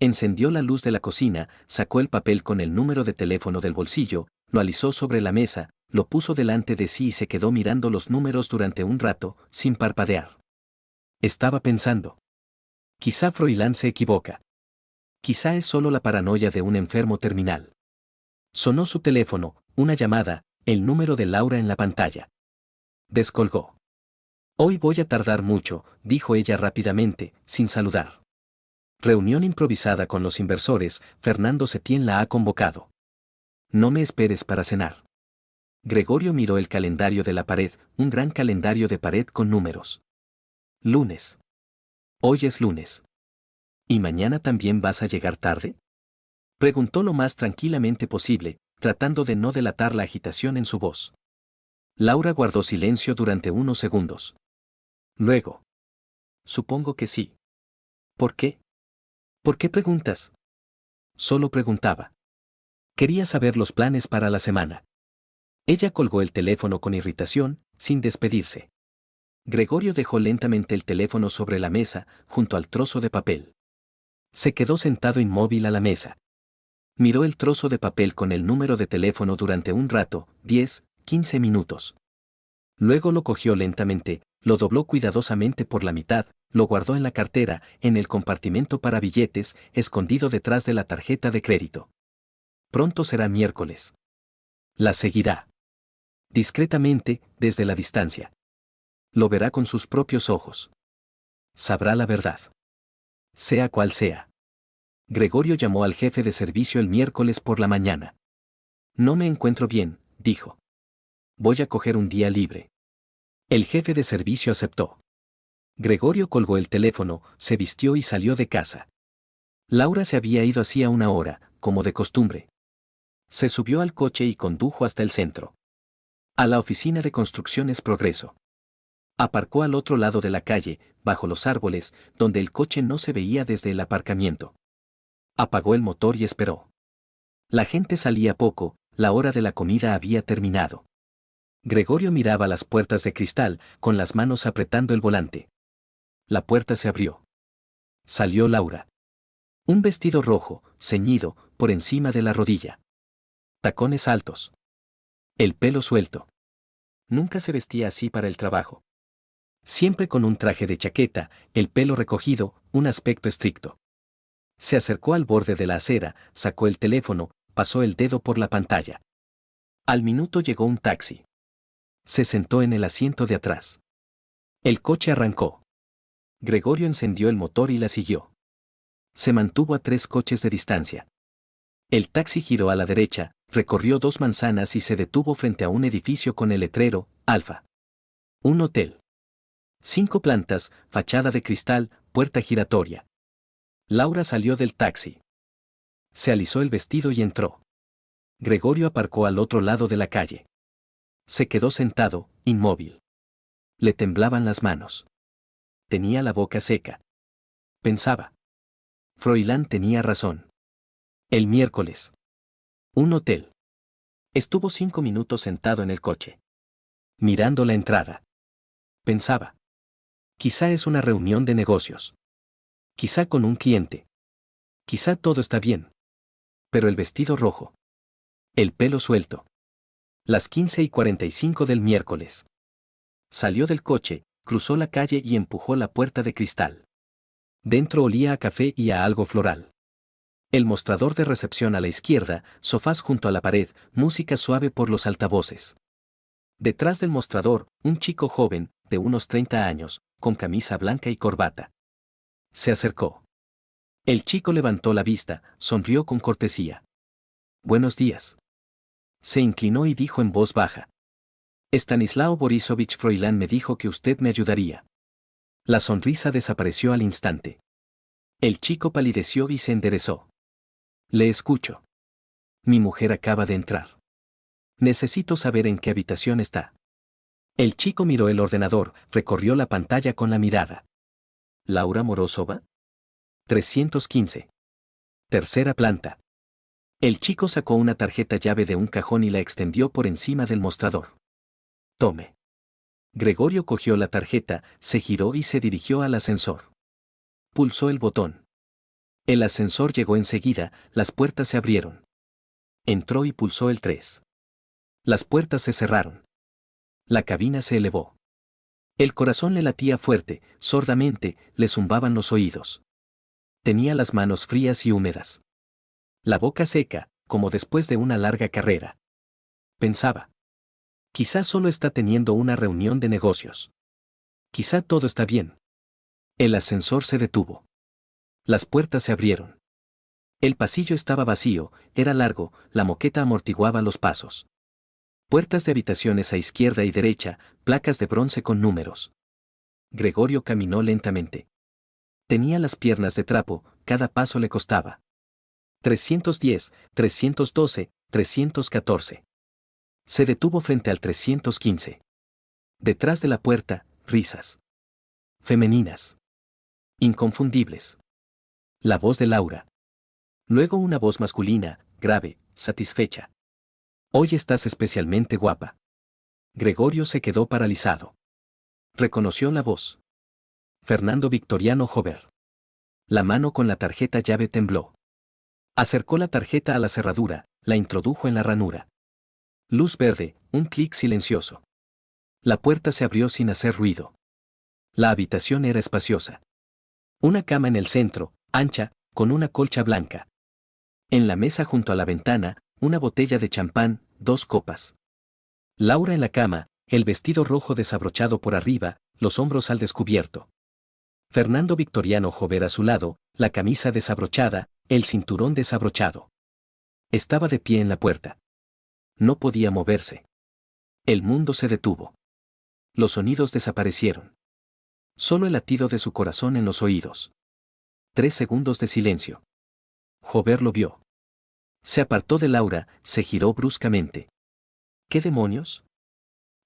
Encendió la luz de la cocina, sacó el papel con el número de teléfono del bolsillo, lo alisó sobre la mesa, lo puso delante de sí y se quedó mirando los números durante un rato, sin parpadear. Estaba pensando. Quizá Froilán se equivoca. Quizá es solo la paranoia de un enfermo terminal. Sonó su teléfono, una llamada, el número de Laura en la pantalla. Descolgó. Hoy voy a tardar mucho, dijo ella rápidamente, sin saludar. Reunión improvisada con los inversores, Fernando Setién la ha convocado. No me esperes para cenar. Gregorio miró el calendario de la pared, un gran calendario de pared con números. Lunes. Hoy es lunes. ¿Y mañana también vas a llegar tarde? Preguntó lo más tranquilamente posible, tratando de no delatar la agitación en su voz. Laura guardó silencio durante unos segundos. Luego. Supongo que sí. ¿Por qué? ¿Por qué preguntas? Solo preguntaba. Quería saber los planes para la semana. Ella colgó el teléfono con irritación, sin despedirse. Gregorio dejó lentamente el teléfono sobre la mesa, junto al trozo de papel. Se quedó sentado inmóvil a la mesa. Miró el trozo de papel con el número de teléfono durante un rato, 10, 15 minutos. Luego lo cogió lentamente, lo dobló cuidadosamente por la mitad, lo guardó en la cartera, en el compartimento para billetes, escondido detrás de la tarjeta de crédito. Pronto será miércoles. La seguirá. Discretamente, desde la distancia. Lo verá con sus propios ojos. Sabrá la verdad. Sea cual sea. Gregorio llamó al jefe de servicio el miércoles por la mañana. No me encuentro bien, dijo. Voy a coger un día libre. El jefe de servicio aceptó. Gregorio colgó el teléfono, se vistió y salió de casa. Laura se había ido hacía una hora, como de costumbre. Se subió al coche y condujo hasta el centro. A la oficina de construcciones Progreso. Aparcó al otro lado de la calle, bajo los árboles, donde el coche no se veía desde el aparcamiento. Apagó el motor y esperó. La gente salía poco, la hora de la comida había terminado. Gregorio miraba las puertas de cristal, con las manos apretando el volante. La puerta se abrió. Salió Laura. Un vestido rojo, ceñido, por encima de la rodilla. Tacones altos. El pelo suelto. Nunca se vestía así para el trabajo. Siempre con un traje de chaqueta, el pelo recogido, un aspecto estricto. Se acercó al borde de la acera, sacó el teléfono, pasó el dedo por la pantalla. Al minuto llegó un taxi. Se sentó en el asiento de atrás. El coche arrancó. Gregorio encendió el motor y la siguió. Se mantuvo a 3 coches de distancia. El taxi giró a la derecha, recorrió 2 manzanas y se detuvo frente a un edificio con el letrero, Alfa. Un hotel. 5 plantas, fachada de cristal, puerta giratoria. Laura salió del taxi. Se alisó el vestido y entró. Gregorio aparcó al otro lado de la calle. Se quedó sentado, inmóvil. Le temblaban las manos. Tenía la boca seca. Pensaba. Froilán tenía razón. El miércoles. Un hotel. Estuvo 5 minutos sentado en el coche. Mirando la entrada. Pensaba. Quizá es una reunión de negocios. Quizá con un cliente. Quizá todo está bien. Pero el vestido rojo. El pelo suelto. Las 15:45 del miércoles. Salió del coche, cruzó la calle y empujó la puerta de cristal. Dentro olía a café y a algo floral. El mostrador de recepción a la izquierda, sofás junto a la pared, música suave por los altavoces. Detrás del mostrador, un chico joven, de unos 30 años, con camisa blanca y corbata. Se acercó. El chico levantó la vista, sonrió con cortesía. Buenos días. Se inclinó y dijo en voz baja. Stanislao Borisovich Froilán me dijo que usted me ayudaría. La sonrisa desapareció al instante. El chico palideció y se enderezó. Le escucho. Mi mujer acaba de entrar. Necesito saber en qué habitación está. El chico miró el ordenador, recorrió la pantalla con la mirada. ¿Laura Morozova? 315. Tercera planta. El chico sacó una tarjeta llave de un cajón y la extendió por encima del mostrador. Tome. Gregorio cogió la tarjeta, se giró y se dirigió al ascensor. Pulsó el botón. El ascensor llegó enseguida, las puertas se abrieron. Entró y pulsó el 3. Las puertas se cerraron. La cabina se elevó. El corazón le latía fuerte, sordamente, le zumbaban los oídos. Tenía las manos frías y húmedas. La boca seca, como después de una larga carrera. Pensaba. Quizás solo está teniendo una reunión de negocios. Quizá todo está bien. El ascensor se detuvo. Las puertas se abrieron. El pasillo estaba vacío, era largo, la moqueta amortiguaba los pasos. Puertas de habitaciones a izquierda y derecha, placas de bronce con números. Gregorio caminó lentamente. Tenía las piernas de trapo, cada paso le costaba. 310, 312, 314. Se detuvo frente al 315. Detrás de la puerta, risas. Femeninas. Inconfundibles. La voz de Laura. Luego una voz masculina, grave, satisfecha. Hoy estás especialmente guapa. Gregorio se quedó paralizado. Reconoció la voz. Fernando Victoriano Jover. La mano con la tarjeta llave tembló. Acercó la tarjeta a la cerradura, la introdujo en la ranura. Luz verde, un clic silencioso. La puerta se abrió sin hacer ruido. La habitación era espaciosa. Una cama en el centro, ancha, con una colcha blanca. En la mesa junto a la ventana, una botella de champán, 2 copas. Laura en la cama, el vestido rojo desabrochado por arriba, los hombros al descubierto. Fernando Victoriano Jover a su lado, la camisa desabrochada, el cinturón desabrochado. Estaba de pie en la puerta. No podía moverse. El mundo se detuvo. Los sonidos desaparecieron. Solo el latido de su corazón en los oídos. 3 segundos de silencio. Jover lo vio. Se apartó de Laura, se giró bruscamente. ¿Qué demonios?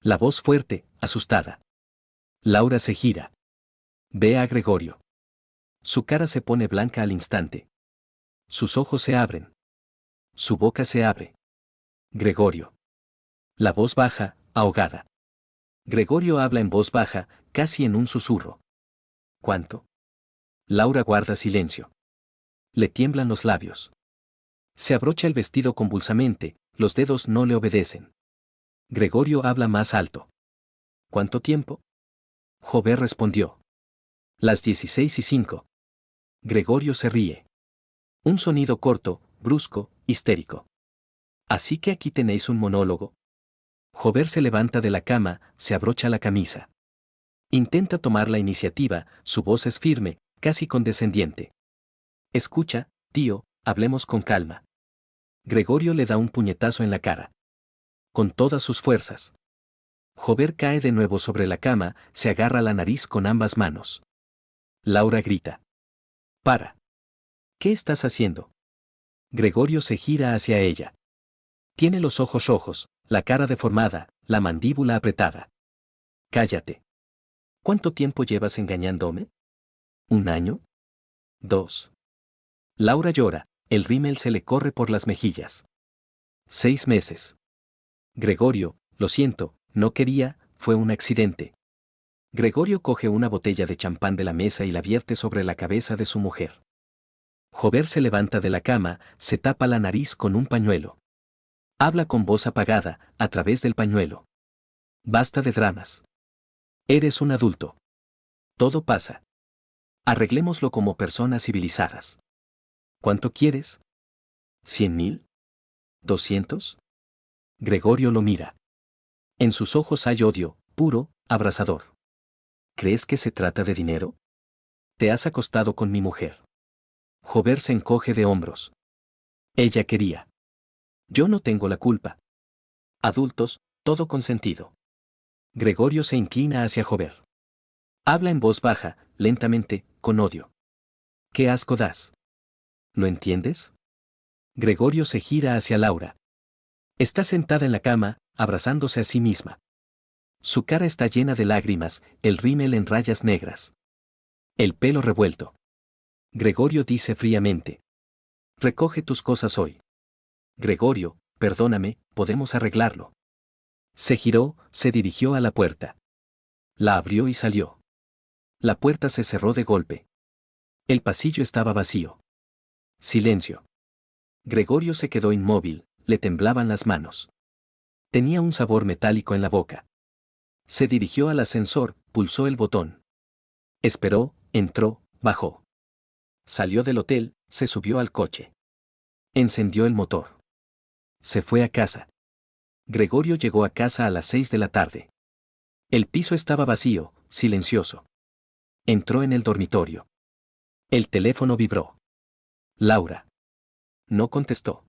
La voz fuerte, asustada. Laura se gira. Ve a Gregorio. Su cara se pone blanca al instante. Sus ojos se abren. Su boca se abre. Gregorio. La voz baja, ahogada. Gregorio habla en voz baja, casi en un susurro. ¿Cuánto? Laura guarda silencio. Le tiemblan los labios. Se abrocha el vestido convulsamente, los dedos no le obedecen. Gregorio habla más alto. ¿Cuánto tiempo? Jover respondió. Las 16:05. Gregorio se ríe. Un sonido corto, brusco, histérico. Así que aquí tenéis un monólogo. Jover se levanta de la cama, se abrocha la camisa. Intenta tomar la iniciativa, su voz es firme, casi condescendiente. Escucha, tío, hablemos con calma. Gregorio le da un puñetazo en la cara. Con todas sus fuerzas. Jover cae de nuevo sobre la cama, se agarra la nariz con ambas manos. Laura grita. Para. ¿Qué estás haciendo? Gregorio se gira hacia ella. Tiene los ojos rojos, la cara deformada, la mandíbula apretada. Cállate. ¿Cuánto tiempo llevas engañándome? ¿1 año? 2. Laura llora, el rímel se le corre por las mejillas. 6 meses. Gregorio, lo siento, no quería, fue un accidente. Gregorio coge una botella de champán de la mesa y la vierte sobre la cabeza de su mujer. Jover se levanta de la cama, se tapa la nariz con un pañuelo. Habla con voz apagada, a través del pañuelo. Basta de dramas. Eres un adulto. Todo pasa. Arreglémoslo como personas civilizadas. ¿Cuánto quieres? ¿100,000? ¿200? Gregorio lo mira. En sus ojos hay odio, puro, abrasador. ¿Crees que se trata de dinero? Te has acostado con mi mujer. Jover se encoge de hombros. Ella quería. Yo no tengo la culpa. Adultos, todo consentido. Gregorio se inclina hacia Jover. Habla en voz baja, lentamente, con odio. ¿Qué asco das? ¿Lo entiendes? Gregorio se gira hacia Laura. Está sentada en la cama, abrazándose a sí misma. Su cara está llena de lágrimas, el rímel en rayas negras. El pelo revuelto. Gregorio dice fríamente. Recoge tus cosas hoy. Gregorio, perdóname, podemos arreglarlo. Se giró, se dirigió a la puerta. La abrió y salió. La puerta se cerró de golpe. El pasillo estaba vacío. Silencio. Gregorio se quedó inmóvil, le temblaban las manos. Tenía un sabor metálico en la boca. Se dirigió al ascensor, pulsó el botón. Esperó, entró, bajó. Salió del hotel, se subió al coche. Encendió el motor. Se fue a casa. Gregorio llegó a casa a las 6 de la tarde. El piso estaba vacío, silencioso. Entró en el dormitorio. El teléfono vibró. Laura. No contestó.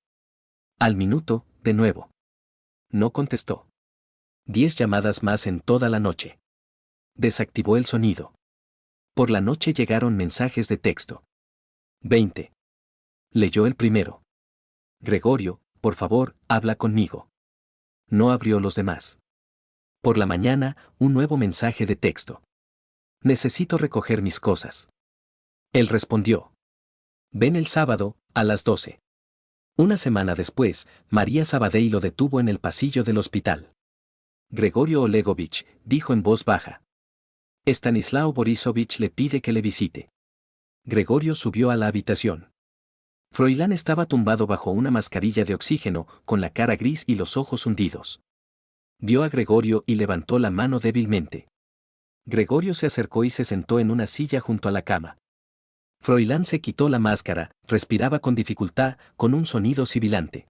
Al minuto, de nuevo. No contestó. 10 llamadas más en toda la noche. Desactivó el sonido. Por la noche llegaron mensajes de texto. 20. Leyó el primero. Gregorio, por favor, habla conmigo. No abrió los demás. Por la mañana, un nuevo mensaje de texto. Necesito recoger mis cosas. Él respondió. Ven el sábado, a las 12. Una semana después, María Sabadell lo detuvo en el pasillo del hospital. Gregorio Olegovich, dijo en voz baja. Stanislao Borisovich le pide que le visite. Gregorio subió a la habitación. Froilán estaba tumbado bajo una mascarilla de oxígeno, con la cara gris y los ojos hundidos. Vio a Gregorio y levantó la mano débilmente. Gregorio se acercó y se sentó en una silla junto a la cama. Froilán se quitó la máscara, respiraba con dificultad, con un sonido sibilante.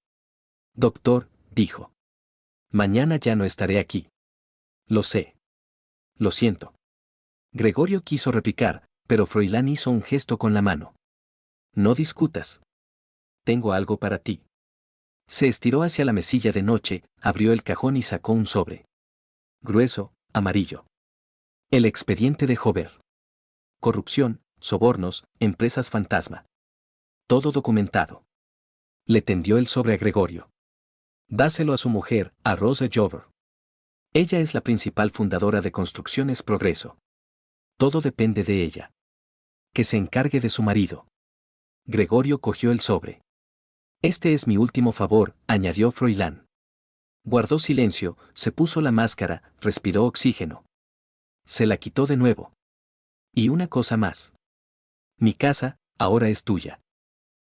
Doctor, dijo. Mañana ya no estaré aquí. Lo sé. Lo siento. Gregorio quiso replicar, pero Froilán hizo un gesto con la mano. No discutas. Tengo algo para ti. Se estiró hacia la mesilla de noche, abrió el cajón y sacó un sobre. Grueso, amarillo. El expediente de Jover. Corrupción, sobornos, empresas fantasma. Todo documentado. Le tendió el sobre a Gregorio. Dáselo a su mujer, a Rose Jover. Ella es la principal fundadora de Construcciones Progreso. Todo depende de ella. Que se encargue de su marido. Gregorio cogió el sobre. Este es mi último favor, añadió Froilán. Guardó silencio, se puso la máscara, respiró oxígeno. Se la quitó de nuevo. Y una cosa más. Mi casa, ahora es tuya.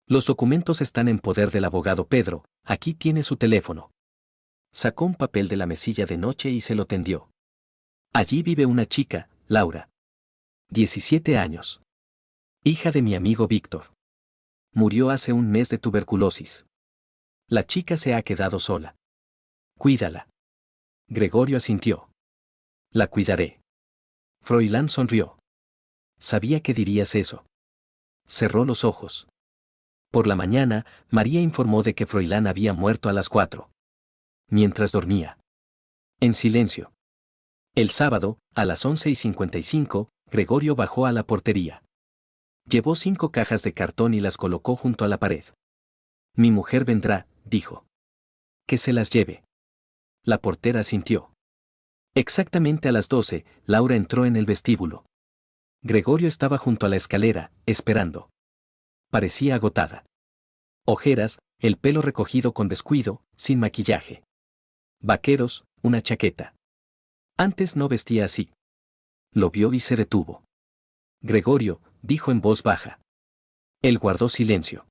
Los documentos están en poder del abogado Pedro, aquí tiene su teléfono. Sacó un papel de la mesilla de noche y se lo tendió. Allí vive una chica, Laura. 17 años. Hija de mi amigo Víctor. Murió hace un mes de tuberculosis. La chica se ha quedado sola. Cuídala. Gregorio asintió. La cuidaré. Froilán sonrió. Sabía que dirías eso. Cerró los ojos. Por la mañana, María informó de que Froilán había muerto a las 4. Mientras dormía. En silencio. El sábado, a las 11:55, Gregorio bajó a la portería. Llevó 5 cajas de cartón y las colocó junto a la pared. Mi mujer vendrá, dijo. Que se las lleve. La portera asintió. Exactamente a las 12, Laura entró en el vestíbulo. Gregorio estaba junto a la escalera, esperando. Parecía agotada. Ojeras, el pelo recogido con descuido, sin maquillaje. Vaqueros, una chaqueta. Antes no vestía así. Lo vio y se detuvo. Gregorio, dijo en voz baja. Él guardó silencio.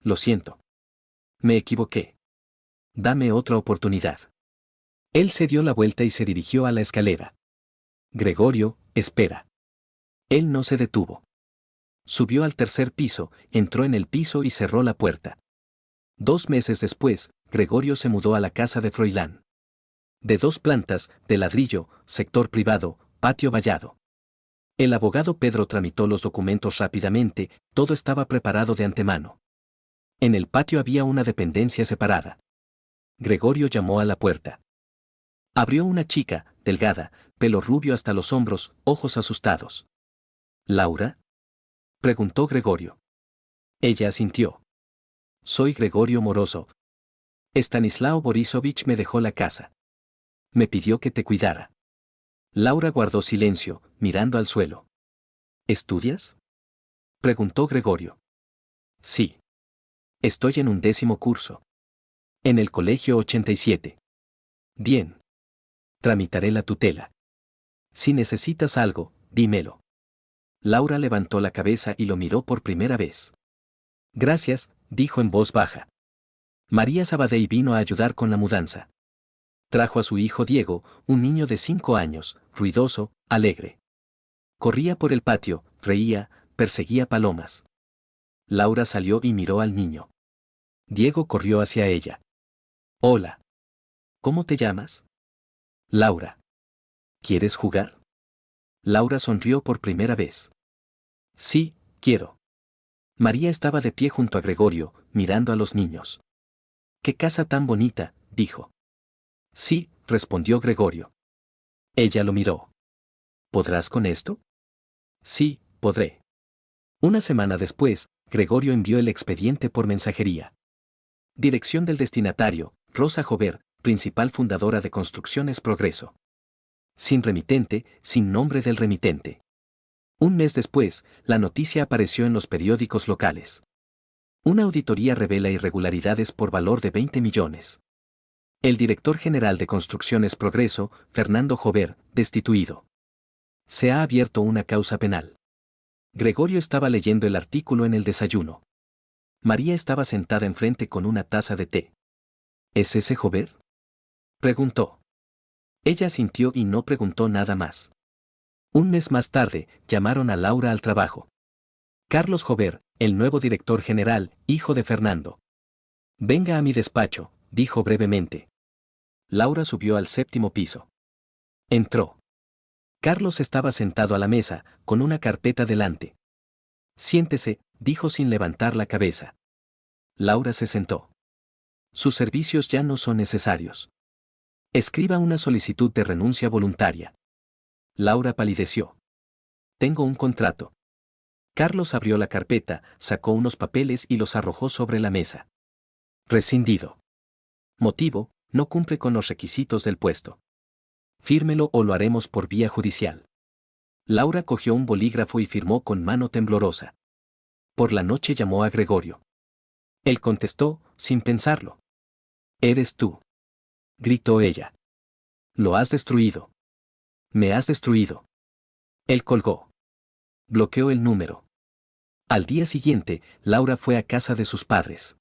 Lo siento. Me equivoqué. Dame otra oportunidad. Él se dio la vuelta y se dirigió a la escalera. Gregorio, espera. Él no se detuvo. Subió al tercer piso, entró en el piso y cerró la puerta. 2 meses después, Gregorio se mudó a la casa de Froilán. De 2 plantas, de ladrillo, sector privado, patio vallado. El abogado Pedro tramitó los documentos rápidamente, todo estaba preparado de antemano. En el patio había una dependencia separada. Gregorio llamó a la puerta. Abrió una chica, delgada, pelo rubio hasta los hombros, ojos asustados. ¿Laura? Preguntó Gregorio. Ella asintió. Soy Gregorio Morozov. Stanislao Borisovich me dejó la casa. Me pidió que te cuidara. Laura guardó silencio, mirando al suelo. ¿Estudias? Preguntó Gregorio. Sí. Estoy en un 10º curso. En el colegio 87. Bien. Tramitaré la tutela. Si necesitas algo, dímelo. Laura levantó la cabeza y lo miró por primera vez. Gracias, dijo en voz baja. María Sabadell vino a ayudar con la mudanza. Trajo a su hijo Diego, un niño de 5 años, ruidoso, alegre. Corría por el patio, reía, perseguía palomas. Laura salió y miró al niño. Diego corrió hacia ella. Hola. ¿Cómo te llamas? Laura. ¿Quieres jugar? Laura sonrió por primera vez. Sí, quiero. María estaba de pie junto a Gregorio, mirando a los niños. ¡Qué casa tan bonita!, dijo. Sí, respondió Gregorio. Ella lo miró. ¿Podrás con esto? Sí, podré. Una semana después, Gregorio envió el expediente por mensajería. Dirección del destinatario, Rosa Jover, principal fundadora de Construcciones Progreso. Sin remitente, sin nombre del remitente. Un mes después, la noticia apareció en los periódicos locales. Una auditoría revela irregularidades por valor de 20 millones. El director general de Construcciones Progreso, Fernando Jover, destituido. Se ha abierto una causa penal. Gregorio estaba leyendo el artículo en el desayuno. María estaba sentada enfrente con una taza de té. ¿Es ese Jover?, preguntó. Ella asintió y no preguntó nada más. Un mes más tarde, llamaron a Laura al trabajo. Carlos Jover, el nuevo director general, hijo de Fernando. Venga a mi despacho, dijo brevemente. Laura subió al 7º piso. Entró. Carlos estaba sentado a la mesa, con una carpeta delante. Siéntese, dijo sin levantar la cabeza. Laura se sentó. Sus servicios ya no son necesarios. Escriba una solicitud de renuncia voluntaria. Laura palideció. Tengo un contrato. Carlos abrió la carpeta, sacó unos papeles y los arrojó sobre la mesa. Rescindido. Motivo: no cumple con los requisitos del puesto. Fírmelo o lo haremos por vía judicial. Laura cogió un bolígrafo y firmó con mano temblorosa. Por la noche llamó a Gregorio. Él contestó, sin pensarlo. «Eres tú», gritó ella. «Lo has destruido. Me has destruido». Él colgó. Bloqueó el número. Al día siguiente, Laura fue a casa de sus padres.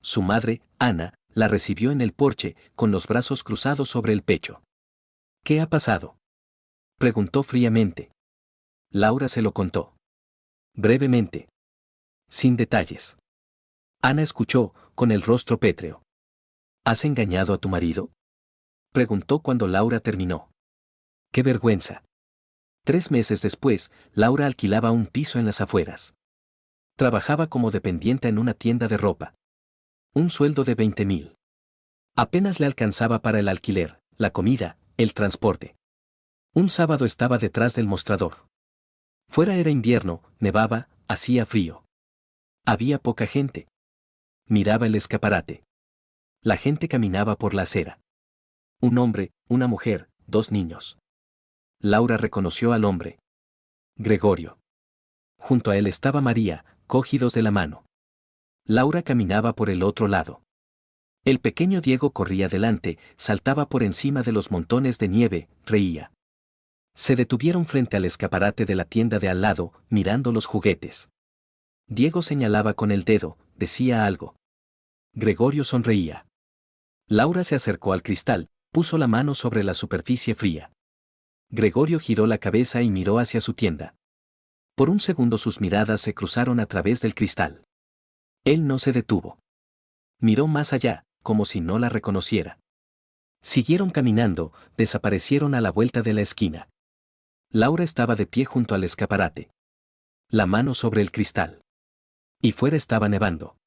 Su madre, Ana, la recibió en el porche, con los brazos cruzados sobre el pecho. «¿Qué ha pasado?», preguntó fríamente. Laura se lo contó. Brevemente. Sin detalles. Ana escuchó, con el rostro pétreo. ¿Has engañado a tu marido?, preguntó cuando Laura terminó. ¡Qué vergüenza! 3 meses después, Laura alquilaba un piso en las afueras. Trabajaba como dependiente en una tienda de ropa. Un sueldo de 20.000. Apenas le alcanzaba para el alquiler, la comida, el transporte. Un sábado estaba detrás del mostrador. Fuera era invierno, nevaba, hacía frío. Había poca gente. Miraba el escaparate. La gente caminaba por la acera. Un hombre, una mujer, 2 niños. Laura reconoció al hombre. Gregorio. Junto a él estaba María, cogidos de la mano. Laura caminaba por el otro lado. El pequeño Diego corría delante, saltaba por encima de los montones de nieve, reía. Se detuvieron frente al escaparate de la tienda de al lado, mirando los juguetes. Diego señalaba con el dedo, decía algo. Gregorio sonreía. Laura se acercó al cristal, puso la mano sobre la superficie fría. Gregorio giró la cabeza y miró hacia su tienda. Por un segundo sus miradas se cruzaron a través del cristal. Él no se detuvo. Miró más allá, como si no la reconociera. Siguieron caminando, desaparecieron a la vuelta de la esquina. Laura estaba de pie junto al escaparate. La mano sobre el cristal. Y fuera estaba nevando.